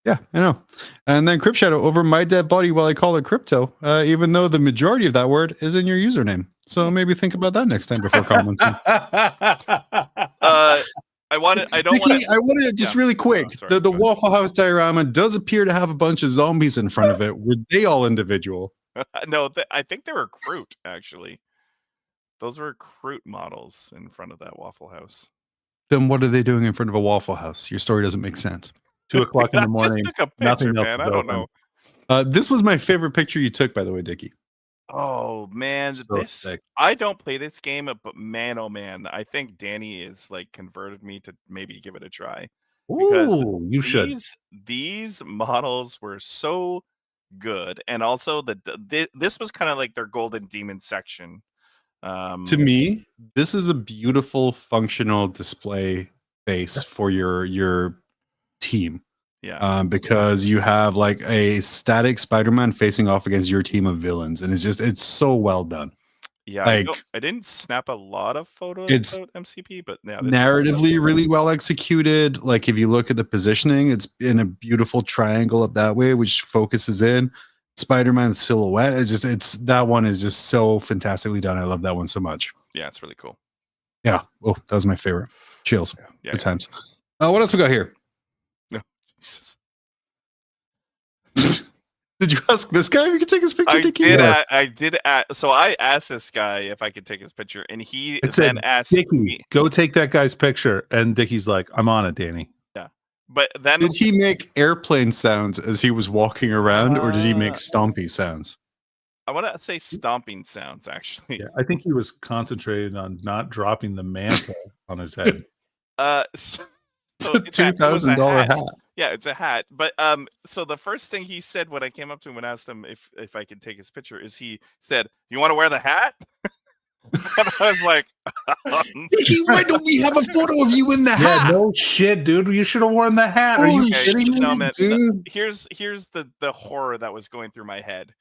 yeah, I know. And then Crypt Shadow over my dead body while I call it crypto, even though the majority of that word is in your username. So maybe think about that next time before commenting. I don't want Dickie, I wanted to just really quick. Oh, sorry, the go Waffle House diorama does appear to have a bunch of zombies in front of it. Were they all individual? No, I think they were Kroot, actually. Those were Kroot models in front of that Waffle House. Then what are they doing in front of a Waffle House? Your story doesn't make sense. 2:00 in I the morning. just took a picture, Nothing else man. is I don't open. know. This was my favorite picture you took, by the way, Dickie. Oh man, So sick. I don't play this game, but man, oh man, I think Danny is like converted me to maybe give it a try. Because Ooh, you should. These models were so good, and also this was kind of like their golden demon section. To me, this is a beautiful functional display base for your team. Yeah. Because you have like a static Spider-Man facing off against your team of villains, and it's so well done. Yeah, like, I didn't snap a lot of photos it's about MCP, but yeah, narratively really well executed. Like if you look at the positioning, it's in a beautiful triangle up that way, which focuses in Spider-Man's silhouette. That one is just so fantastically done. I love that one so much. Yeah, it's really cool. Yeah. Oh, that was my favorite. Chills. Yeah. Good times. What else we got here? No. Jesus. Did you ask this guy if you could take his picture, Dickie? I did. So I asked this guy if I could take his picture, and he It said, then asked Dickie, me. go take that guy's picture. And Dickie's like, I'm on it, Danny. But then Did he make airplane sounds as he was walking around, or did he make stompy sounds? I want to say stomping sounds, actually. Yeah, I think he was concentrated on not dropping the mantle on his head. It's a $2,000 hat. Yeah, it's a hat. But so the first thing he said when I came up to him and asked him if I could take his picture is he said, "You want to wear the hat?" And I was like, Dickie, why don't we have a photo of you in the hat? Yeah, no shit, dude. You should have worn the hat. Are you Holy kidding me? No, man, dude. here's the horror that was going through my head.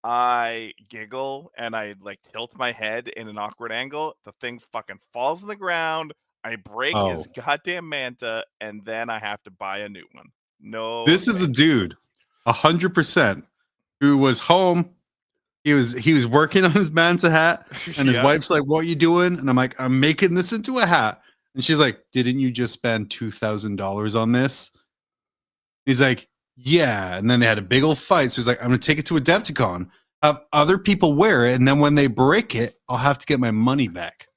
I giggle and I like tilt my head in an awkward angle. The thing fucking falls on the ground. I break his goddamn manta, and then I have to buy a new one. No, This is a dude, 100%, who was home. He was working on his manta hat, and his Yeah. wife's like, "What you doing?" And I'm like, "I'm making this into a hat." And she's like, "Didn't you just spend $2,000 on this?" He's like, "Yeah." And then they had a big old fight. So he's like, "I'm gonna take it to Adepticon, have other people wear it, and then when they break it, I'll have to get my money back."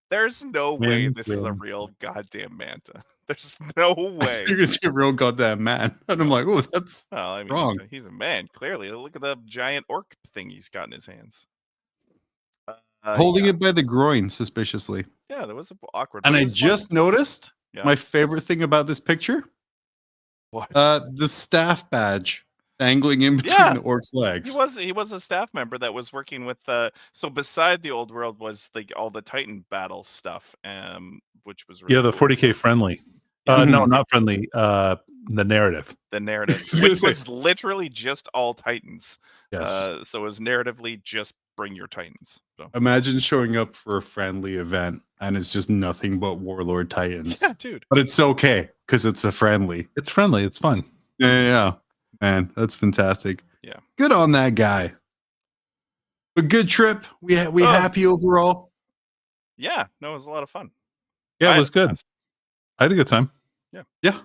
There's no way Man, this is a man. real goddamn manta. There's no way. You're gonna see a real goddamn man, and I'm like, "Oh, that's Well, I mean, wrong." he's a man. Clearly, look at the giant orc thing he's got in his hands. holding yeah. it by the groin suspiciously." Yeah, that was awkward. And but it I was fun. just noticed Yeah. my favorite thing about this picture, What? the staff badge dangling in between Yeah. the orc's legs. He was a staff member that was working with so beside the old world was like all the Titan battle stuff, which was really Yeah, the cool. 40K friendly. No, not friendly. The narrative. The narrative, was gonna which say. was literally just all Titans. Yes. So it was narratively just bring your Titans. So. Imagine showing up for a friendly event and it's just nothing but Warlord Titans. Yeah, dude. But it's okay because it's a friendly. It's friendly. It's fun. Yeah. Man, that's fantastic. Yeah. Good on that guy. A good trip. We happy overall. Yeah, no, it was a lot of fun. Yeah, I it was had a good. blast. I had a good time. Yeah.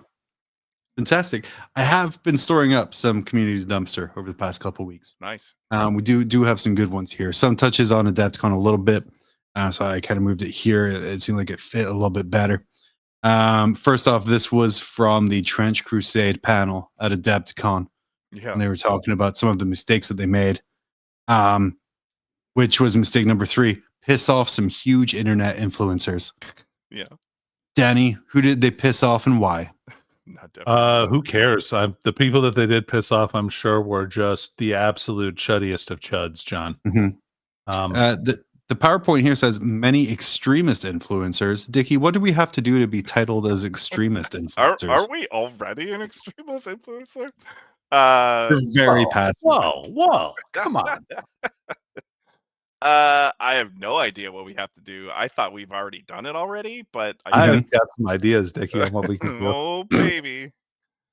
Fantastic. I have been storing up some community dumpster over the past couple weeks. Nice. We do have some good ones here. Some touches on Adepticon a little bit. So I kind of moved it here. It seemed like it fit a little bit better. First off, this was from the Trench Crusade panel at Adepticon. Yeah. And they were talking about some of the mistakes that they made. Which was mistake number 3. Piss off some huge internet influencers. Yeah. Danny, who did they piss off and why? Not definitely. Who cares? The people that they did piss off, I'm sure, were just the absolute chuddiest of chuds, John. Mhm. The PowerPoint here says many extremist influencers. Dickie, what do we have to do to be titled as extremist influencers? Are we already an extremist influencer? You're very passive. Whoa, come on. I have no idea what we have to do. I thought we've already done it already, but I've got some ideas, Dickie, on what we can do. Oh baby.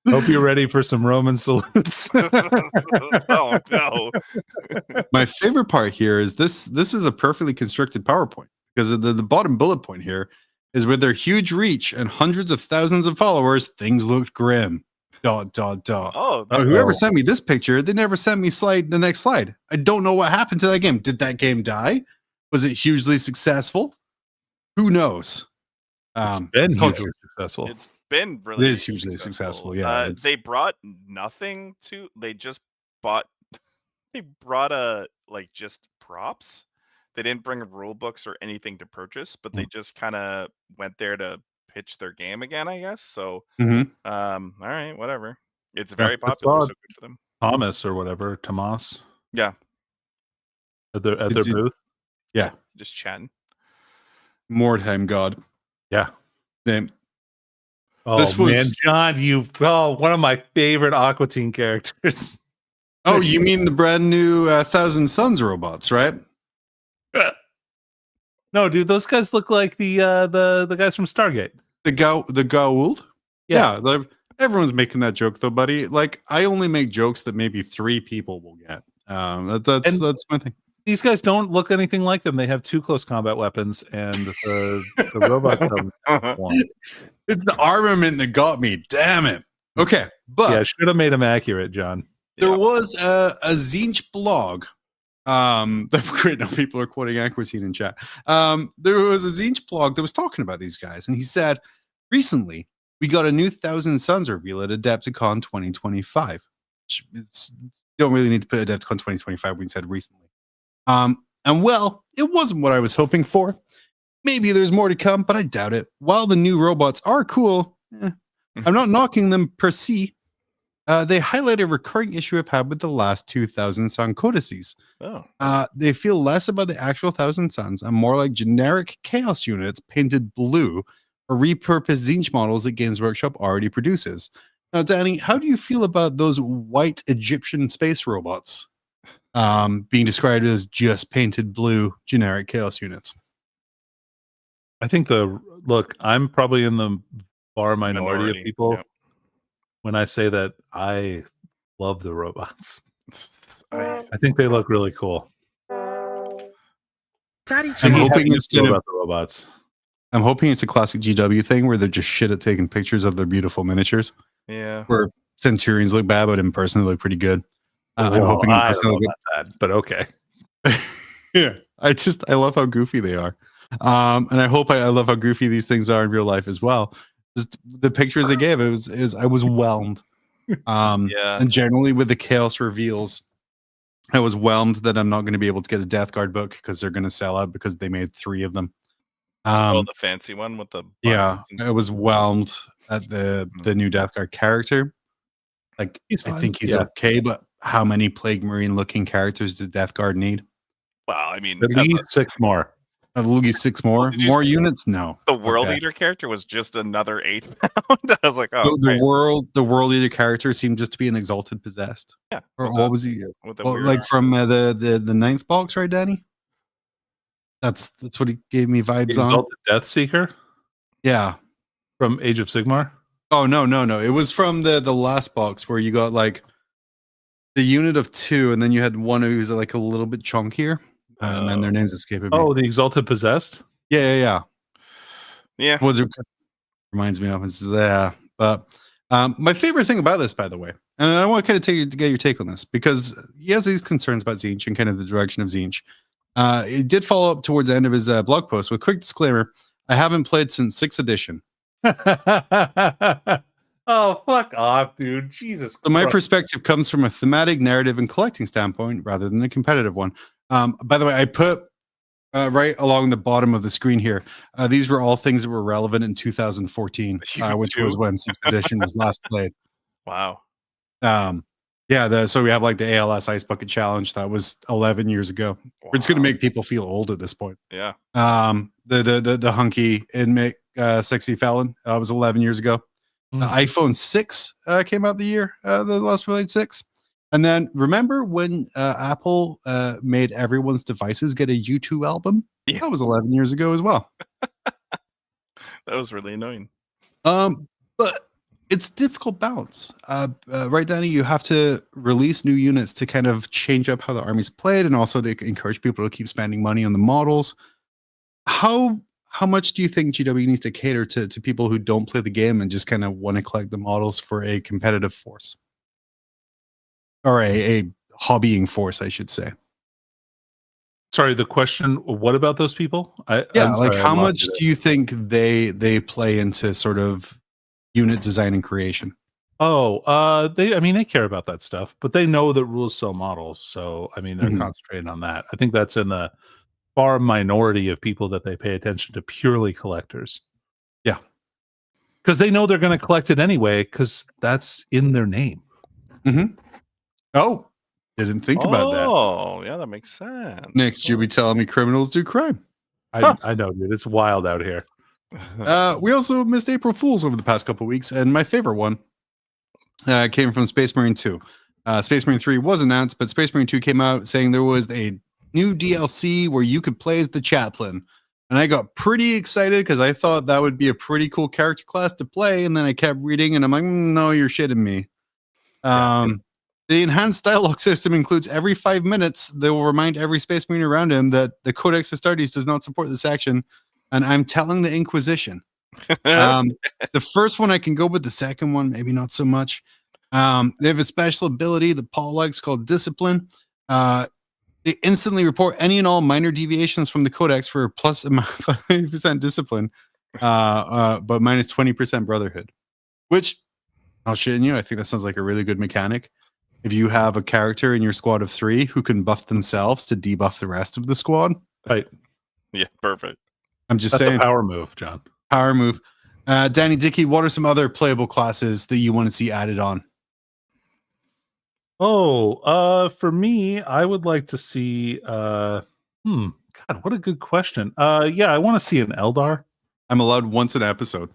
Hope you're ready for some Roman salutes. Oh no. My favorite part here is this is a perfectly constructed PowerPoint because the bottom bullet point here is with their huge reach and hundreds of thousands of followers, things looked grim. ... Oh, Whoever sent me this picture, they never sent me the next slide. I don't know what happened to that game. Did that game die? Was it hugely successful? Who knows? It's been culture. hugely successful. it's been really It is hugely successful, yeah, it's- they brought nothing to they just bought they brought just props. They didn't bring rule books or anything to purchase, but they just kind of went there to pitch their game again, I guess. So Mhm. all right, whatever. It's very I popular, saw so good for them. Thomas or whatever, Tomas, Yeah, at their Did you- booth. Yeah. just chatting. Mordheim God. Yeah. Name. Oh This man, was- John, one of my favorite Aqua Teen characters. Oh, you mean the brand new Thousand Suns robots, right? No, dude, those guys look like the guys from Stargate. The Goa'uld? Yeah. Yeah, everyone's making that joke though, buddy. Like I only make jokes that maybe 3 people will get. That's my thing. These guys don't look anything like them. They have 2 close combat weapons, and the robots don't one. It's the armament that got me. Damn it. Okay, but Yeah, should have made them accurate, John. there was a Zinch blog. Great. Now people are quoting Aquatine in chat. There was a Zinch blog that was talking about these guys, and he said, recently we got a new Thousand Suns reveal at Adepticon 2025. Which is, don't really need to put Adepticon 2025. We said recently. And well, it wasn't what I was hoping for. Maybe there's more to come, but I doubt it. While the new robots are cool, I'm not knocking them per se. They highlight a recurring issue I've had with the last 2,000 Sun codices. Oh. They feel less about the actual Thousand Suns and more like generic Chaos units painted blue or repurposed Zinch models that Games Workshop already produces. Now, Danny, how do you feel about those white Egyptian space robots being described as just painted blue generic Chaos units? I think I'm probably in the far minority of people yeah. when I say that I love the robots. I- I think they look really cool. I'm How hoping do you it's feel gonna. about the robots. I'm hoping it's a classic GW thing where they're just shit at taking pictures of their beautiful miniatures. yeah. Where Centurions look bad, but in person they look pretty good. I'm Well, hoping in I person don't they know look about that, but okay. yeah, I love how goofy they are, and I hope I love how goofy these things are in real life as well. Just the pictures they gave, I was whelmed. Yeah. And generally with the Chaos reveals, I was whelmed that I'm not going to be able to get a Death Guard book because they're going to sell out because they made 3 of them. The fancy one with the Yeah, buttons and- I was whelmed at the new Death Guard character. Like, He's I fine. think he's Yeah. okay, but how many Plague Marine looking characters did Death Guard need? Well, I mean, At least 6 more. Lugi 6 more. Did you More say units? No. The World Okay. Eater character was just another 8th pound. I was like, oh, The great. world eater character seemed just to be an exalted possessed. Yeah. Or with what the- was he? with the Well, weird like from the ninth box, right, Danny? That's what he gave me vibes on. Exalted Death Seeker Yeah. from Age of Sigmar. Oh no. It was from the last box where you got like the unit of 2, and then you had one who was like a little bit chunkier. And then their names escaping me. Oh, the Exalted Possessed. Yeah. Yeah. What reminds me of is but my favorite thing about this, by the way, and I want to kind of get your take on this, because he has these concerns about Tzeentch and kind of the direction of Tzeentch. It did follow up towards the end of his blog post with quick disclaimer: I haven't played since 6th edition. Oh, fuck off, dude. Jesus So my Christ. perspective comes from a thematic, narrative, and collecting standpoint rather than a competitive one. By the way, I put right along the bottom of the screen here. These were all things that were relevant in 2014, which was when 6th edition was last played. Wow. So we have like the ALS Ice Bucket Challenge that was 11 years ago. It's going to make people feel old at this point. Yeah. The hunky inmate sexy felon was 11 years ago. The iPhone 6 came out the year the last played 6. And then remember when Apple made everyone's devices get a U2 album? Yeah. That was 11 years ago as well. That was really annoying. But it's difficult balance. Right, Danny, you have to release new units to kind of change up how the army's played, and also to encourage people to keep spending money on the models. How much do you think GW needs to cater to people who don't play the game and just kind of want to collect the models for a competitive force? Or a hobbying force, I should say. Sorry, the question, what about those people? How much do you think they play into sort of unit design and creation? They care about that stuff, but they know that rules sell models. So, they're concentrating on that. I think that's in the far minority of people that they pay attention to purely collectors. Yeah. Because they know they're going to collect it anyway, because that's in their name. Mm-hmm. Oh, didn't think about that. Oh, yeah, that makes sense. Next, you'll be telling me criminals do crime. I know, dude. It's wild out here. We also missed April Fools over the past couple of weeks, and my favorite one came from Space Marine 2. Space Marine 3 was announced, but Space Marine 2 came out saying there was a new DLC where you could play as the chaplain. And I got pretty excited because I thought that would be a pretty cool character class to play. And then I kept reading and I'm like, no, you're shitting me. The enhanced dialogue system includes every 5 minutes, they will remind every Space Marine around him that the Codex Astartes does not support this action. And I'm telling the Inquisition. The first one I can go with, the second one, maybe not so much. They have a special ability that Paul likes called Discipline. They instantly report any and all minor deviations from the Codex for plus 5% discipline, but minus 20% Brotherhood. Which, I'll shit in you, I think that sounds like a really good mechanic. If you have a character in your squad of 3 who can buff themselves to debuff the rest of the squad. Right. Yeah, perfect. I'm just That's saying. a power move, John. Power move. Danny, Dickie, what are some other playable classes that you want to see added on? For me, I would like to see God, what a good question. I want to see an Eldar. I'm allowed once an episode.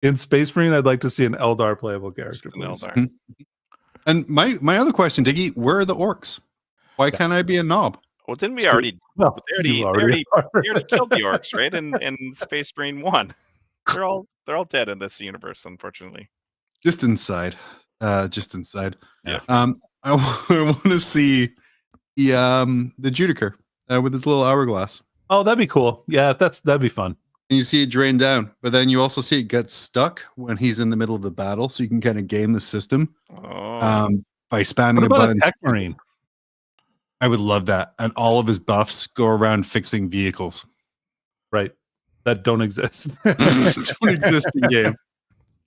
In Space Marine, I'd like to see an Eldar playable character. An Please. Eldar. And my other question, Dickie, where are the orcs? Why can't I be a knob? Well, didn't we already? Well, They you already are. killed the orcs, right? In Space Marine 1. They're all dead in this universe, unfortunately. Just inside. Just inside. Yeah. I want to see the Judiker with his little hourglass. Oh, that'd be cool. Yeah, that'd be fun. And you see it drain down, but then you also see it get stuck when he's in the middle of the battle, so you can kind of game the system by spamming What a about button. a Tech Marine? I would love that. And all of his buffs go around fixing vehicles. Right. That don't exist. Don't exist in game.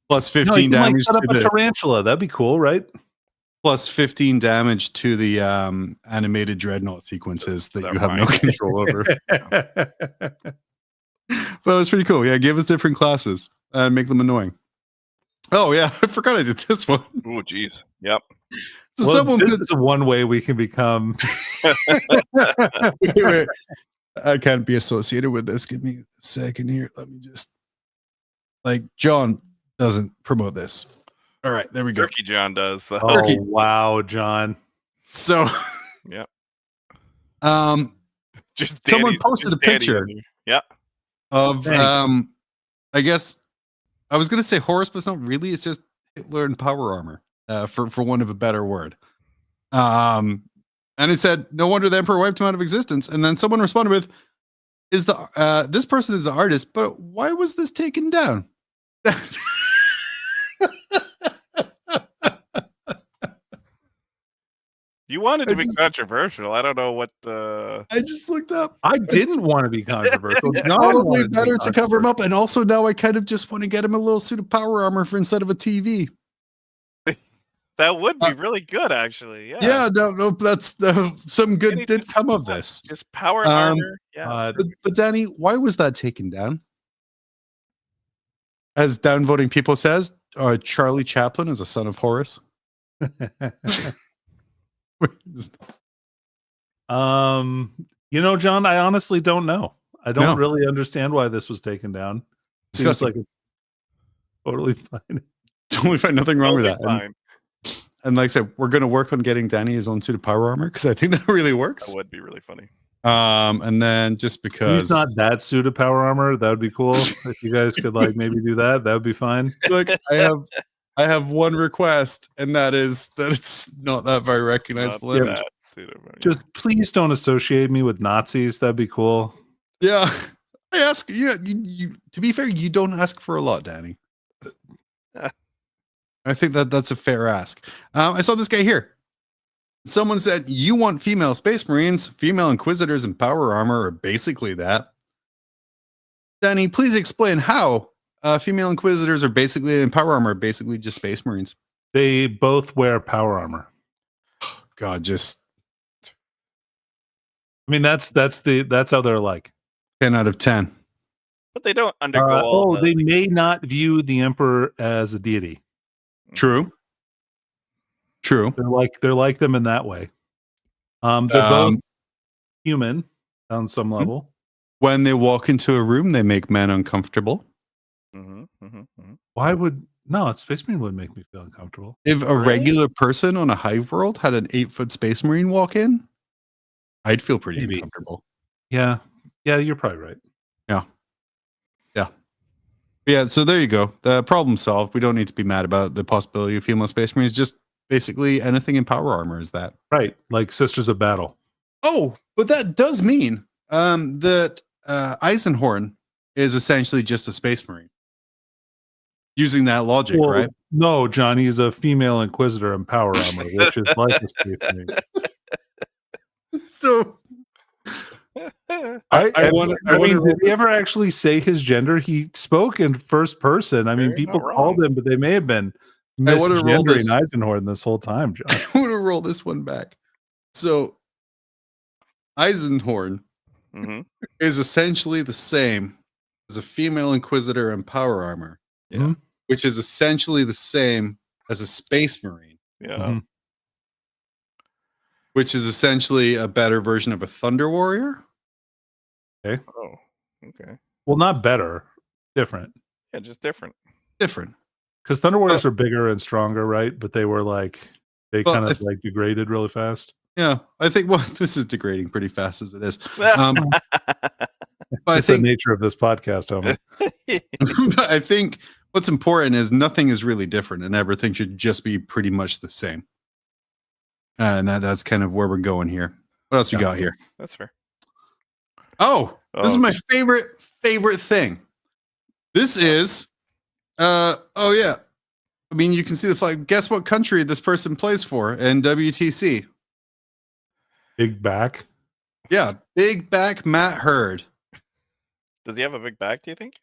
Plus 15 no, damage set up to a the tarantula. That'd be cool, right? plus 15 damage to the animated dreadnought sequences that They're you have no fine. control over. But it was pretty cool. Yeah, give us different classes and make them annoying. Oh yeah, I forgot I did this one. Oh, geez. Yep. So Well, someone this put, is one way we can become. wait. I can't be associated with this. Give me a second here. Let me just John doesn't promote this. All right, there we go. Turkey John does. Oh Turkey. wow, John. So, Yep. Someone Danny- posted just a picture Danny. Yeah. of Thanks. I guess I was gonna say Horus, but it's not really. It's just Hitler in power armor, for want of a better word. And it said, "No wonder the Emperor wiped him out of existence." And then someone responded with, "Is the this person is the artist, but why was this taken down?" You wanted to I be just- controversial. I don't know what the. I just looked up. I didn't want to be controversial. It's John probably wanted be better to cover him controversial. up, and also now I kind of just want to get him a little suit of power armor for instead of a TV. That would be really good, actually. Yeah. Yeah, no, that's some good Danny, did just- come of this. Just power Um, armor. Yeah. But Danny, why was that taken down? As downvoting people says, Charlie Chaplin is a son of Horus. John, I honestly don't know. I don't No. really understand why this was taken down. Seems Disgusting. like it's totally fine. Totally find nothing wrong with that. Totally And, fine. and like I said, we're going to work on getting Danny his own suit of power armor because I think that really works. That would be really funny. And then just because He's not that suit of power armor. That would be cool. If you guys could maybe do that, that would be fine. look, I have one request, and that is that it's not that very recognizable Not image. that suit of armor. Just please don't associate me with Nazis. That'd be cool. Yeah. I ask you to be fair, you don't ask for a lot, Danny. I think that's a fair ask. I saw this guy here. Someone said, "You want female space marines, female inquisitors, and power armor are basically that." Danny, please explain how female inquisitors are basically and power armor are basically just space marines. They both wear power armor. God, just I mean, that's how they're like. 10 out of 10. But they don't undergo all the, they may not view the emperor as a deity. True. They're like them in that way. They're both human on some level. When they walk into a room, they make men uncomfortable. Why would no? A space marine would make me feel uncomfortable. If a regular person on a hive world had an 8-foot space marine walk in, I'd feel pretty Maybe. uncomfortable. Yeah, you're probably right. Yeah, so there you go. The problem solved. We don't need to be mad about the possibility of female space marines. Just basically anything in power armor is that. Right, like Sisters of Battle. Oh, but that does mean that Eisenhorn is essentially just a space marine. Using that logic, Well, right? No, Johnny is a female inquisitor in power armor, which is like a space marine. So I mean, roll did he ever actually say his gender? He spoke in first person. I mean, You're people not called wrong. him, but they may have been I wanna roll misgendering this. Eisenhorn this whole time, John. I want to roll this one back. So Eisenhorn is essentially the same as a female inquisitor in power armor. Yeah. Which is essentially the same as a space marine, Yeah. Mhm. which is essentially a better version of a thunder warrior. Oh, okay. Well, not better, different. Yeah, just different. Different. Because Thunder Warriors are bigger and stronger, right? But they were they Well, kind of degraded really fast. Yeah, I think this is degrading pretty fast as it is. But I It's the think nature of this podcast, Homer. but I think what's important is nothing is really different, and everything should just be pretty much the same. And that's kind of where we're going here. What else we got here? That's fair. Oh, this is Oh. my favorite thing. This is oh yeah. I mean, you can see the flag. Guess what country this person plays for in WTC? Big back. Yeah, big back Matt Hurd. Does he have a big back, do you think?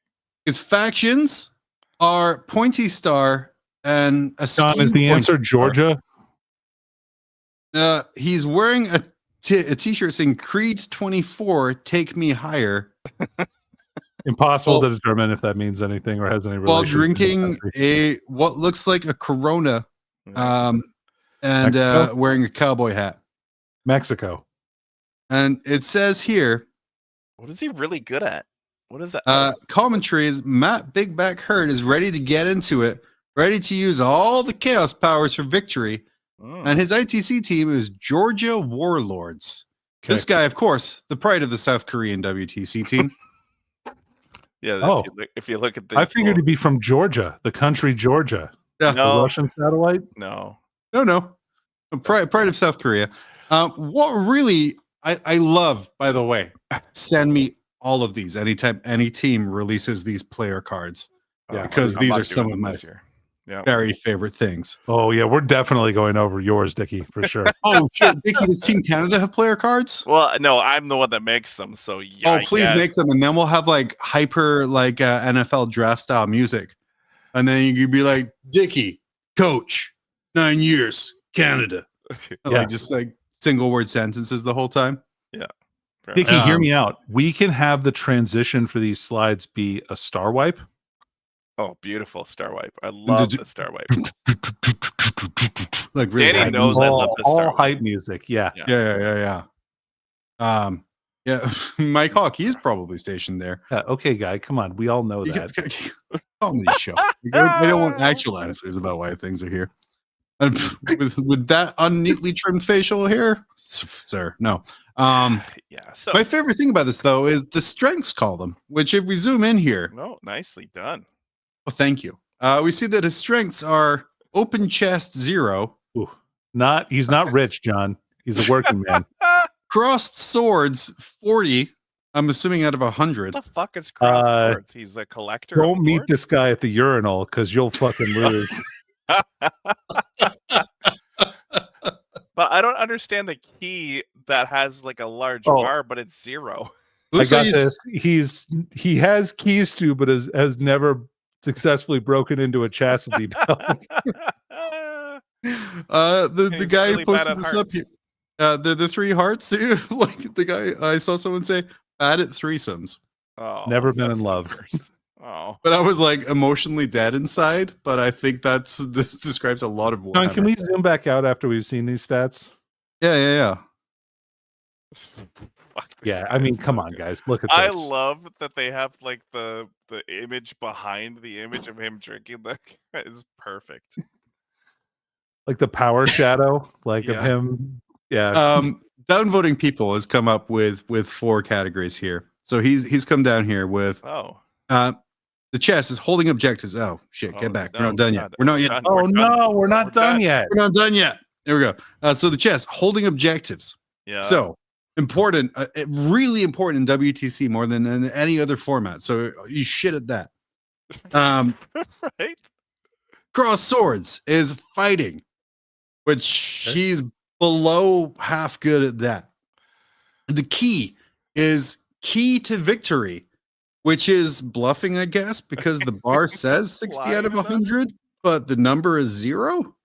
His factions are Pointy Star and a John, is skewed the answer Pointy Star. Georgia? He's wearing a t-shirt saying Creed 24, take me higher, Impossible Well- to determine if that means anything or has any while relation to the drinking country. what looks like a Corona, and Mexico? wearing a cowboy hat. Mexico. And it says here, What is he really good at? What is that? Commentary is Matt Big Back Hurd is ready to get into it, ready to use all the chaos powers for victory. And his ITC team is Georgia Warlords. Okay. This guy, of course, the pride of the South Korean WTC team. Yeah. Oh. If you look at the, I figured he'd be from Georgia, the country Georgia. Yeah. The Russian satellite? No. No. Pride of South Korea. What really I love, by the way, send me all of these anytime any team releases these player cards. Yeah, because I'm these not are some doing of them my this year. Yeah. very favorite things. Oh, yeah. We're definitely going over yours, Dickie, for sure. Oh, shit. Dickie, does Team Canada have player cards? Well, no, I'm the one that makes them. So yeah. Oh, please make them. And then we'll have like hyper like NFL draft style music. And then you could be like, Dickie, coach, 9 years, Canada. And, like just like single word sentences the whole time. Yeah. Dickie, hear me out. We can have the transition for these slides be a star wipe. Oh, beautiful star wipe. I love the star wipe. Like really Danny knows I love the star all wipe. hype music. Yeah. Yeah. Mike Hawk, he's probably stationed there. Okay, guy. Come on. We all know that. Comedy show. I don't want actual answers about why things are here. And with that unneatly trimmed facial hair, sir, no. Yeah. So My favorite thing about this though is the strengths column, which if we zoom in here, no, nicely done. well, thank you. We see that his strengths are open chest 0, Ooh. He's not rich, John. He's a working man. crossed swords 40. I'm assuming out of 100. What the fuck is cross swords? He's a collector. Don't of meet swords? this guy at the urinal because you'll fucking lose. But I don't understand the key that has like a large Oh. bar, but it's 0. Looks I like got this. He has keys to, but has never successfully broken into a chastity belt. the He's guy really who bad posted at this up hearts. here, the 3 hearts, like the guy I saw someone say bad at threesomes, Oh, Never been that's in the love. worst. Oh, but I was like emotionally dead inside. But I think this describes a lot of John, can Warhammer. we zoom back out after we've seen these stats? Yeah. fuck this Yeah, guy I mean, is come so on, good. guys, look at this. I love that they have like the image behind the image of him drinking. That is perfect. Like the power shadow, like of Yeah. him. Yeah, Downvoting people has come up with 4 categories here. So he's come down here with Oh, the chest is holding objectives. Oh shit, Oh, get back. no, We're not done yet. We're not yet. done. oh We're done. no, we're not We're done done. yet. We're not done yet. There we go. So the chest holding objectives. Yeah. So important, really important in WTC more than in any other format. So you shit at that. right. Cross swords is fighting, which he's below half good at that. The key is key to victory, which is bluffing, I guess, because the bar says 60 out of Lying enough? 100, but the number is 0.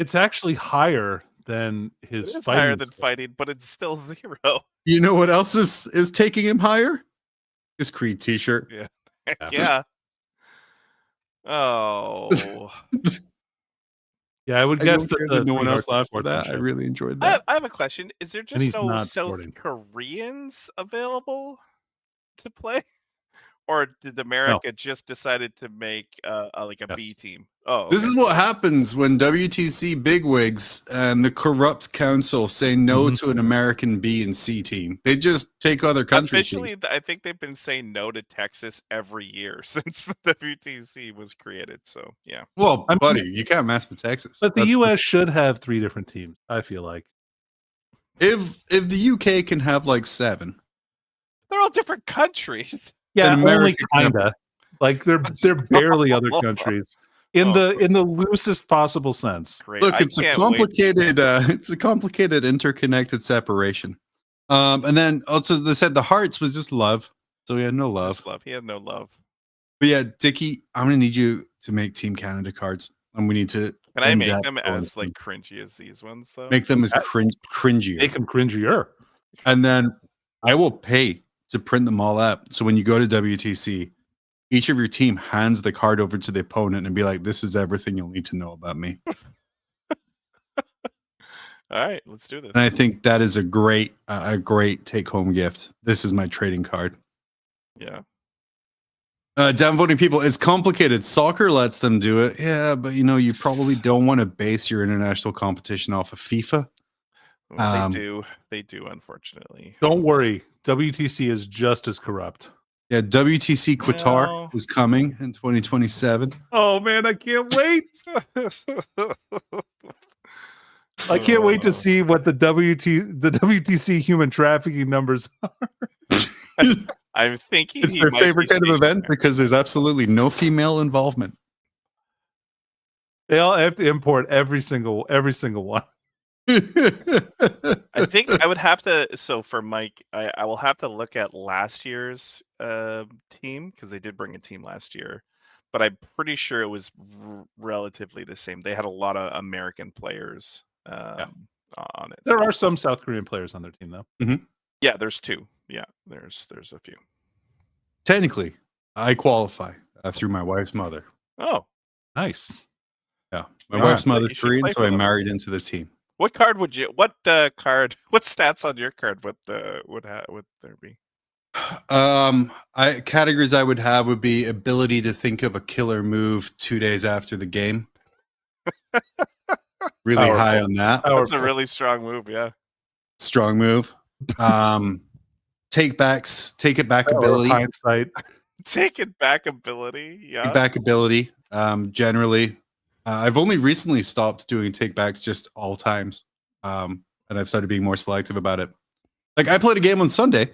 It's actually higher than his It's fighting. higher than fighting, but it's still 0. You know what else is taking him higher? His Creed t-shirt. Yeah. Oh. Yeah, I would I guess don't that care the that no one three else hearts laughed for sports that. I show. really enjoyed I that. have a question. Is there And he's just no not South sporting. Koreans available to play? Or did America just decided to make like a Yes. B team? Oh, This okay. is what happens when WTC bigwigs and the corrupt council say no Mhm. to an American B and C team. They just take other countries' Officially, teams. I think they've been saying no to Texas every year since the WTC was created. So yeah, Well, I mean- buddy, you can't mess with Texas. But the That's- U.S. should have 3 different teams. I feel like. if the UK can have like 7, they're all different countries. Yeah, Then only America can have- kinda. Like they're barely other countries in Oh. the loosest possible sense. Great. Look, I it's a can't wait. complicated it's a complicated interconnected separation. And then also they said the hearts was just love. So he had no love. Just love. He had no love. But yeah, Dickie, I'm gonna need you to make Team Canada cards. And we need to Can I make in-depth them go as into like cringy as these ones though? make them as cringy. Make them cringier. And then I will pay to print them all out. So when you go to WTC, each of your team hands the card over to the opponent and be like, this is everything you'll need to know about me. All right, let's do this. And I think that is a great take home gift. This is my trading card. Yeah. Downvoting people, it's complicated. Soccer lets them do it. Yeah, but you probably don't want to base your international competition off of FIFA. Well, they do, unfortunately. Don't worry, WTC is just as corrupt. Yeah, WTC Qatar No. is coming in 2027. Oh man, I can't wait! I can't wait to see what the WTC human trafficking numbers are. I'm thinking It's their favorite kind of event because there's absolutely no female involvement. They all have to import every single one. I think I would have to. So for Mike, I will have to look at last year's team because they did bring a team last year, but I'm pretty sure it was relatively the same. They had a lot of American players on it. There are some South Korean players on their team, though. Mm-hmm. Yeah, there's two. Yeah, there's a few. Technically, I qualify through my wife's mother. Oh, nice. Yeah, my wife's mother's you should Korean, play so for I them. married into the team. what card would you? What card? What stats on your card would there be? Categories I would have would be ability to think of a killer move 2 days after the game. Really Powerful. high on that. That's a really strong move. Yeah. Strong move. Take it back ability. Hindsight. Take it back ability. Yeah. Take back ability. Generally, I've only recently stopped doing take backs just all times. And I've started being more selective about it. Like I played a game on Sunday.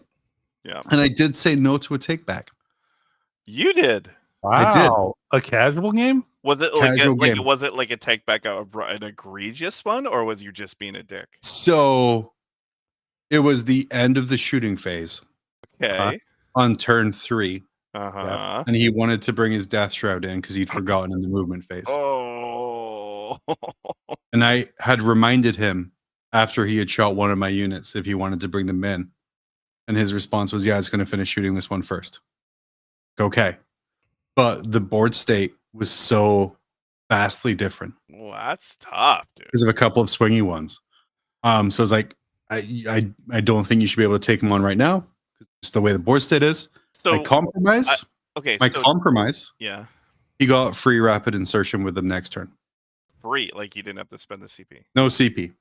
Yeah. And I did say no to a take back. You did. Wow. I did. A casual game? Was it Casual game. was it like a take back an egregious one, or was you just being a dick? So it was the end of the shooting phase Okay. on turn 3. Uh-huh. And he wanted to bring his death shroud in because he'd forgotten in the movement phase. Oh. And I had reminded him after he had shot one of my units if he wanted to bring them in. And his response was, yeah, it's going to finish shooting this one first. Okay. But the board state was so vastly different Well, that's tough, dude. because of a couple of swingy ones. So I was like, I don't think you should be able to take him on right now. Just the way the board state is. So My compromise, yeah, he got free rapid insertion with the next turn. free, like you didn't have to spend the CP. No CP.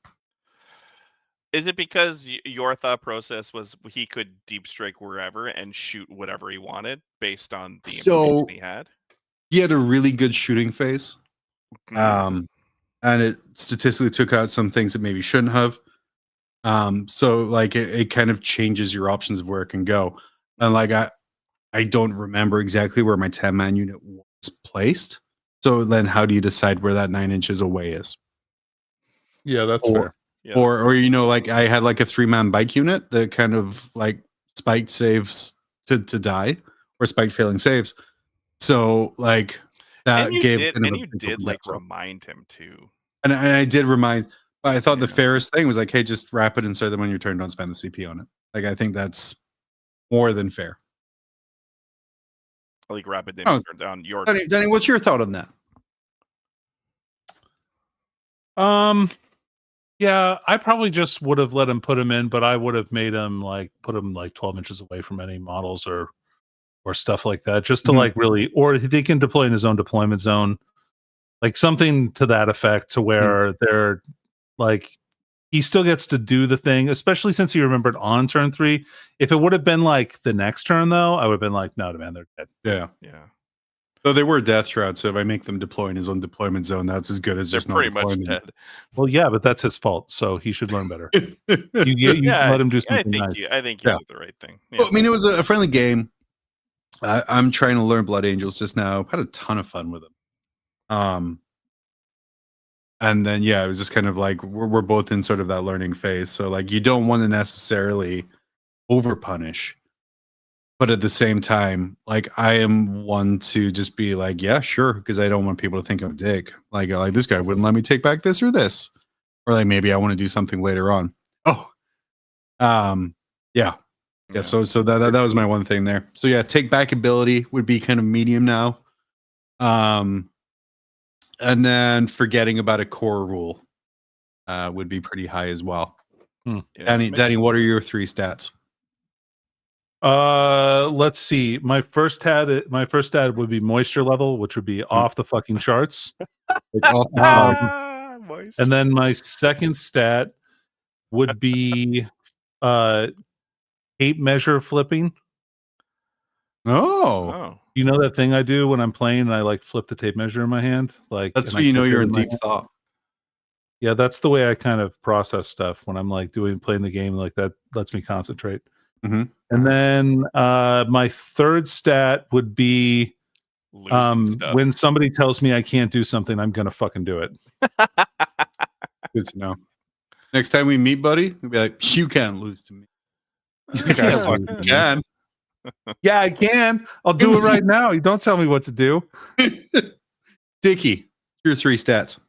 Is it because your thought process was he could deep strike wherever and shoot whatever he wanted based on the information he had? He had a really good shooting phase. And it statistically took out some things that maybe shouldn't have. So like it kind of changes your options of where it can go. And like I don't remember exactly where my 10-man unit was placed. So then how do you decide where that 9 inches away is? Yeah, that's fair. Yeah. Or like I had like a 3-man bike unit that kind of like spiked saves to die or spiked failing saves. So like that and you gave did, kind of and a you big did like so. remind him too. And I did remind, but I thought the Yeah. fairest thing was like, hey, just rapid insert them on your turn, don't spend the CP on it. Like I think that's more than fair. Like rapid damage down your Danny, what's your thought on that? Yeah, I probably just would have let him put him in, but I would have made him like put him like 12 inches away from any models or stuff like that, just to like really, or he can deploy in his own deployment zone, like something to that effect, to where they're like he still gets to do the thing, especially since he remembered on turn 3. If it would have been like the next turn, though, I would have been like, no, man, they're dead. Yeah. So they were death shrouds. So if I make them deploy in his own deployment zone, that's as good as just They're not pretty much deploying them. dead. Well, yeah, but that's his fault, so he should learn better. You let him do something nice. I think you did the right thing. Yeah. Well, I mean, it was a friendly game. I'm trying to learn Blood Angels just now. Had a ton of fun with them. And then it was just kind of like we're both in sort of that learning phase. So like you don't want to necessarily over punish, but at the same time, like I am one to just be like, yeah, sure, because I don't want people to think I'm a dick. Like this guy wouldn't let me take back this or this, or like maybe I want to do something later on. Yeah. So that was my one thing there. So yeah, take back ability would be kind of medium now. And then forgetting about a core rule. would be pretty high as well. Yeah, Danny, what are your 3 stats? Let's see. My first stat would be moisture level, which would be off the fucking charts. Like off the top. Moist. And then my second stat would be tape measure flipping. Oh, Oh, You know that thing I do when I'm playing and I like flip the tape measure in my hand? Like that's and when I you know keep you're it in my deep hand. thought. Yeah, that's the way I kind of process stuff when I'm like playing the game. Like that lets me concentrate. Mhm. And then my third stat would be losing stuff. when somebody tells me I can't do something, I'm gonna fucking do it. Good to know. Next time we meet, buddy, we'll be like, you can't lose to me. You I can't fucking lose to me. can. Yeah, I can. I'll do it right now. You don't tell me what to do. Dickie, your 3 stats.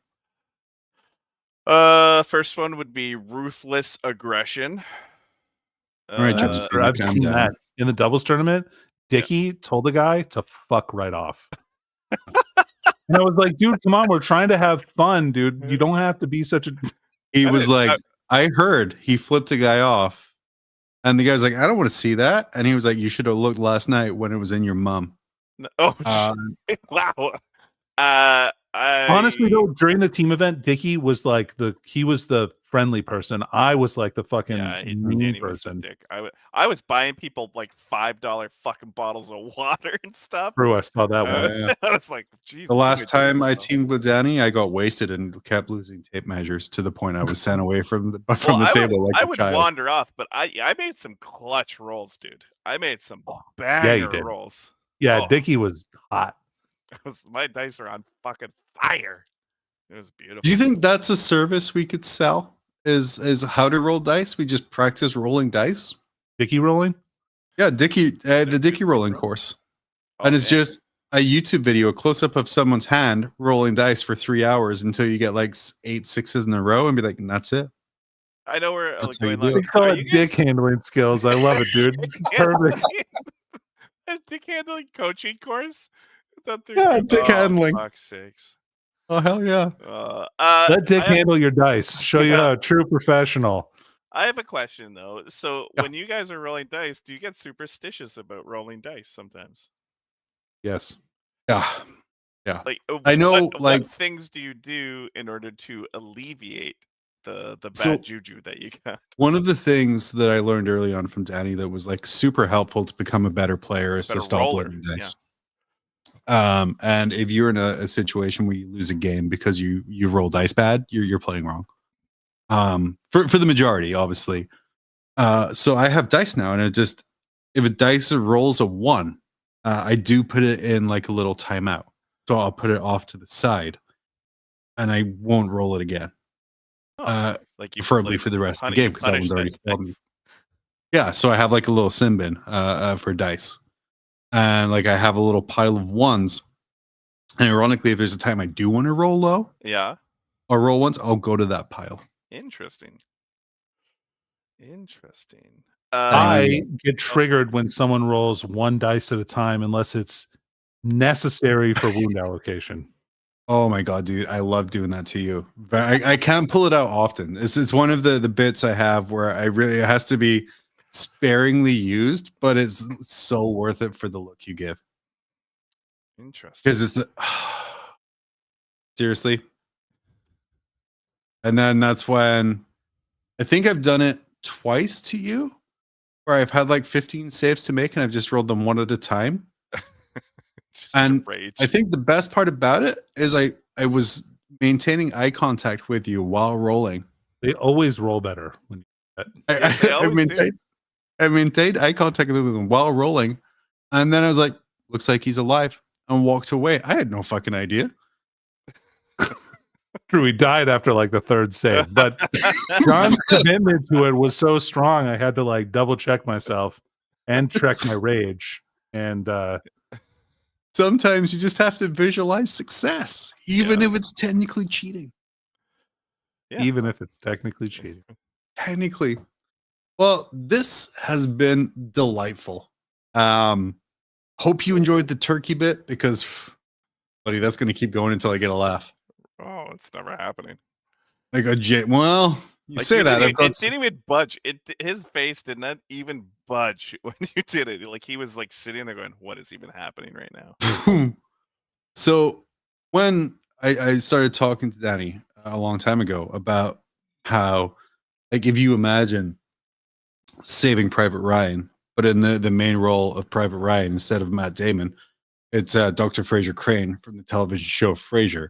First one would be ruthless aggression. All right, John. I've calm seen down. that in the doubles tournament. Dickie told the guy to fuck right off. And I was like, dude, come on, we're trying to have fun, dude. You don't have to be such a He I was didn't- like, I heard he flipped a guy off. And the guy was like, I don't want to see that. And he was like, you should have looked last night when it was in your mum. Oh, Uh, wow. Honestly though, during the team event, Dickie was like he was the friendly person. I was like the fucking mean Danny was a person. dick. I was buying people like $5 fucking bottles of water and stuff. True, I saw that I one. was, yeah. I was like, geez. the last time I teamed. teamed with Danny, I got wasted and kept losing tape measures to the point I was sent away from the I table would, like I a would child. wander off, but I made some clutch rolls, dude. I made some you banger did. rolls. Yeah, Oh. Dickie was hot. My dice are on fucking fire. It was beautiful. Do you think that's a service we could sell? Is how to roll dice? We just practice rolling dice. Dickie rolling? Yeah, Dickie, the Dickie rolling course, and it's just a YouTube video, a close up of someone's hand rolling dice for 3 hours until you get like 8 6s in a row, and be like, and that's it. I know we're That's going how you do They it. call Are it you guys- dick handling skills. I love it, dude. Perfect. A dick handling coaching course. Yeah, dick handling. Fuck's sakes. Oh hell yeah! Let Dick I have- handle your dice. Show you how a true professional. I have a question though. So Yeah. when you guys are rolling dice, do you get superstitious about rolling dice sometimes? Yes. Yeah, Like I know, what like- things do you do in order to alleviate the bad So- juju that you got? one of the things that I learned early on from Danny that was like super helpful to become a better player is Better to stop roller, rolling dice. And if you're in a situation where you lose a game because you roll dice bad, you're playing wrong. For the majority, obviously. So I have dice now, and it just if a dice rolls a 1, I do put it in like a little timeout. So I'll put it off to the side, and I won't roll it again. Like you Preferably for the rest of the game because that one's already failed me. Yeah, so I have like a little sim bin for dice, and like I have a little pile of 1s. And ironically, if there's a time I do want to roll low Yeah. or roll 1s, I'll go to that pile. Interesting. I get triggered when someone rolls 1 dice at a time unless it's necessary for wound allocation. Oh my god, dude, I love doing that to you. But I can't pull it out often. It's one of the bits I have where I really it has to be sparingly used, but it's so worth it for the look you give. Interesting. Because it's the seriously. And then that's when I think I've done it twice to you, where I've had like 15 saves to make and I've just rolled them 1 at a time. Just and rage. I think the best part about it is I was maintaining eye contact with you while rolling. They always roll better when you do that. Yeah, they always do. I maintained eye contact with him while rolling, and then I was like, "Looks like he's alive," and walked away. I had no fucking idea. True, he died after like the 3rd save, but John's commitment to it was so strong. I had to like double check myself and check my rage. And Sometimes you just have to visualize success, even if it's technically cheating. Yeah. even if it's technically cheating, Technically. Well, this has been delightful. Hope you enjoyed the turkey bit because, buddy, that's going to keep going until I get a laugh. Oh, it's never happening. Like well, you Like, say you that. didn't, I've got it didn't even budge. His face did not even budge when you did it. Like, he was like sitting there going, "What is even happening right now?" So when I started talking to Danny a long time ago about how, like, if you imagine Saving Private Ryan, but in the main role of Private Ryan instead of Matt Damon, it's Dr. Fraser Crane from the television show Frasier,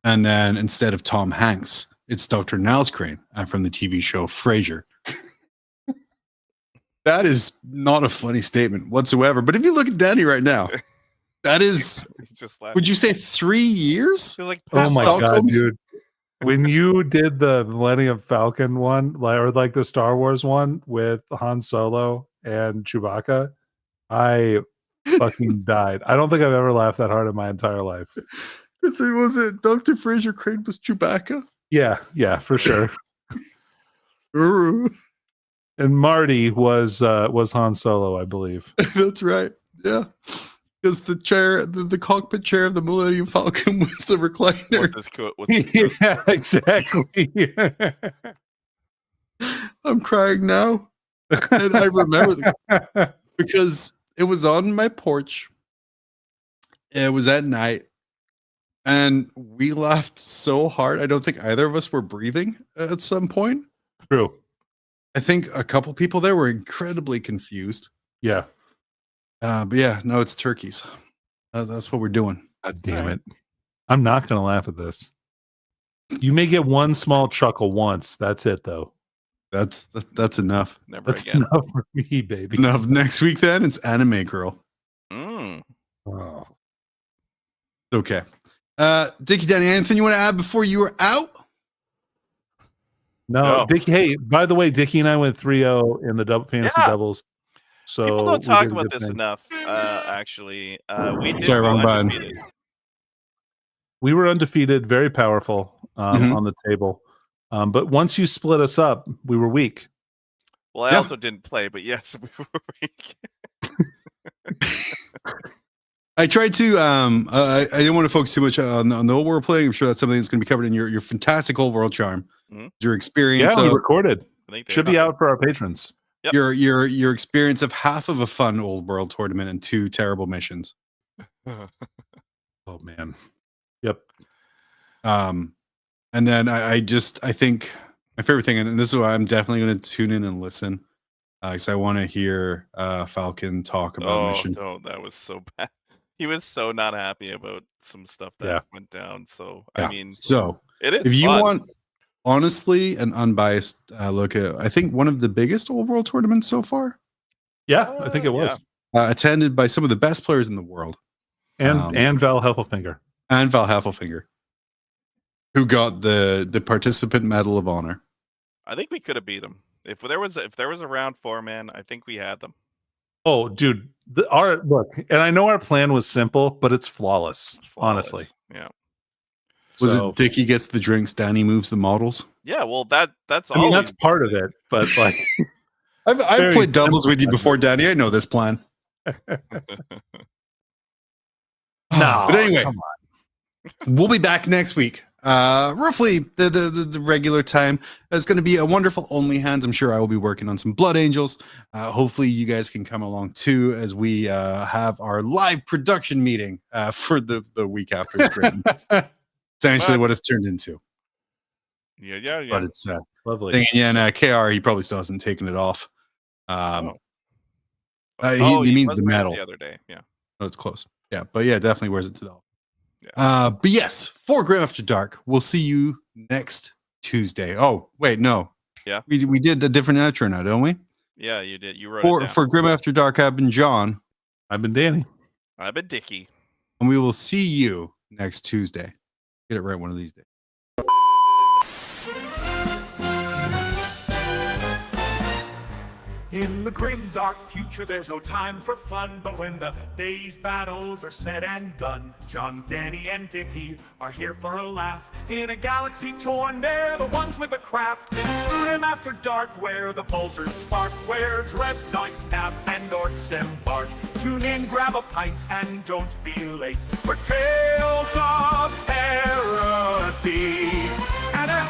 and then instead of Tom Hanks, it's Dr. Niles Crane from the TV show Frasier. That is not a funny statement whatsoever. But if you look at Danny right now, that is, He just laughed. would you say 3 years? He was like, Oh my god, Stockholm's- dude! When you did the Millennium Falcon one, or like the Star Wars one with Han Solo and Chewbacca, I fucking died. I don't think I've ever laughed that hard in my entire life. Was it Dr. Fraser Crane was Chewbacca? Yeah, for sure. Ooh, And Marty was Han Solo, I believe. that's right. Yeah. Because the chair, the cockpit chair of the Millennium Falcon was the recliner. What's this quote? What's this quote? Yeah, exactly. I'm crying now. And I remember because it was on my porch. It was at night. And we laughed so hard. I don't think either of us were breathing at some point. True. I think a couple people there were incredibly confused. Yeah. But yeah, no, it's turkeys. That's what we're doing. God damn it. I'm not going to laugh at this. You may get one small chuckle once. That's it, though. That's enough. Never That's again. enough for me, baby. Enough. Next week, then it's Anime Girl. Mm. Oh. Okay. Dickie, Danny, anything you want to add before you are out? No, No. Dickie. Hey, by the way, Dickie and I went 3-0 in the fantasy Yeah. doubles. So People don't we talk did a about good this thing. enough. Actually, we did Sorry, go wrong button. undefeated. We were undefeated, very powerful Mhm. on the table. But once you split us up, we were weak. Well, I Yeah. also didn't play, but yes, we were weak. I tried to. I didn't want to focus too much on the old world playing. I'm sure that's something that's going to be covered in your fantastic old world charm, Mhm. your experience Yeah, we of recorded. I think they Should be were- out for our patrons. Yep. your experience of half of a fun old world tournament and 2 terrible missions. Oh man. Yep. And then I think my favorite thing, and this is why I'm definitely going to tune in and listen, because I want to hear Falcon talk about Oh missions. no, that was so bad. He was so not happy about some stuff that Yeah. went down. So Yeah. I mean, So it is. if you fun. want honestly an unbiased look at, I think one of the biggest old world tournaments so far, Yeah, I think it was. yeah. attended by some of the best players in the world, And Val Heffelfinger. and Val Heffelfinger, who got the participant medal of honor. I think we could have beat him if there was a round 4, man. I think we had them. Oh, dude. Look, and I know our plan was simple, but it's flawless. Honestly. yeah, Was So- it Dickie gets the drinks, Danny moves the models? yeah. Well, that's I mean, all. that's part of it, but like, I've Very played doubles simple with you plan. before, Danny. I know this plan. no. But anyway, come we'll be back next week. Roughly the regular time. It's going to be a wonderful Only Hands. I'm sure I will be working on some Blood Angels. Hopefully you guys can come along too as we have our live production meeting for the week after. It's written. Essentially what it's turned into. yeah. But it's Lovely. thing, yeah, and KR, he probably still hasn't taken it off. Oh. He means was the wearing it medal. the other day. Yeah. Oh, it's close. Yeah, but yeah, definitely wears it to the elf. Yeah. But yes, for Grim After Dark, we'll see you next Tuesday. Oh, wait, no. Yeah. We did a different outro now, don't we? Yeah, you did. You wrote it down. For Grim After Dark, I've been John, I've been Danny. I've been Dickie. and we will see you next Tuesday. Get it right one of these days. In the grim dark future there's no time for fun, but when the day's battles are said and done, John, Danny, and Dickie are here for a laugh. In a galaxy torn, they're the ones with the craft. It's Grim After Dark, where the bolters spark, where dread knights nap and orcs embark. Tune in, grab a pint, and don't be late for tales of heresy and a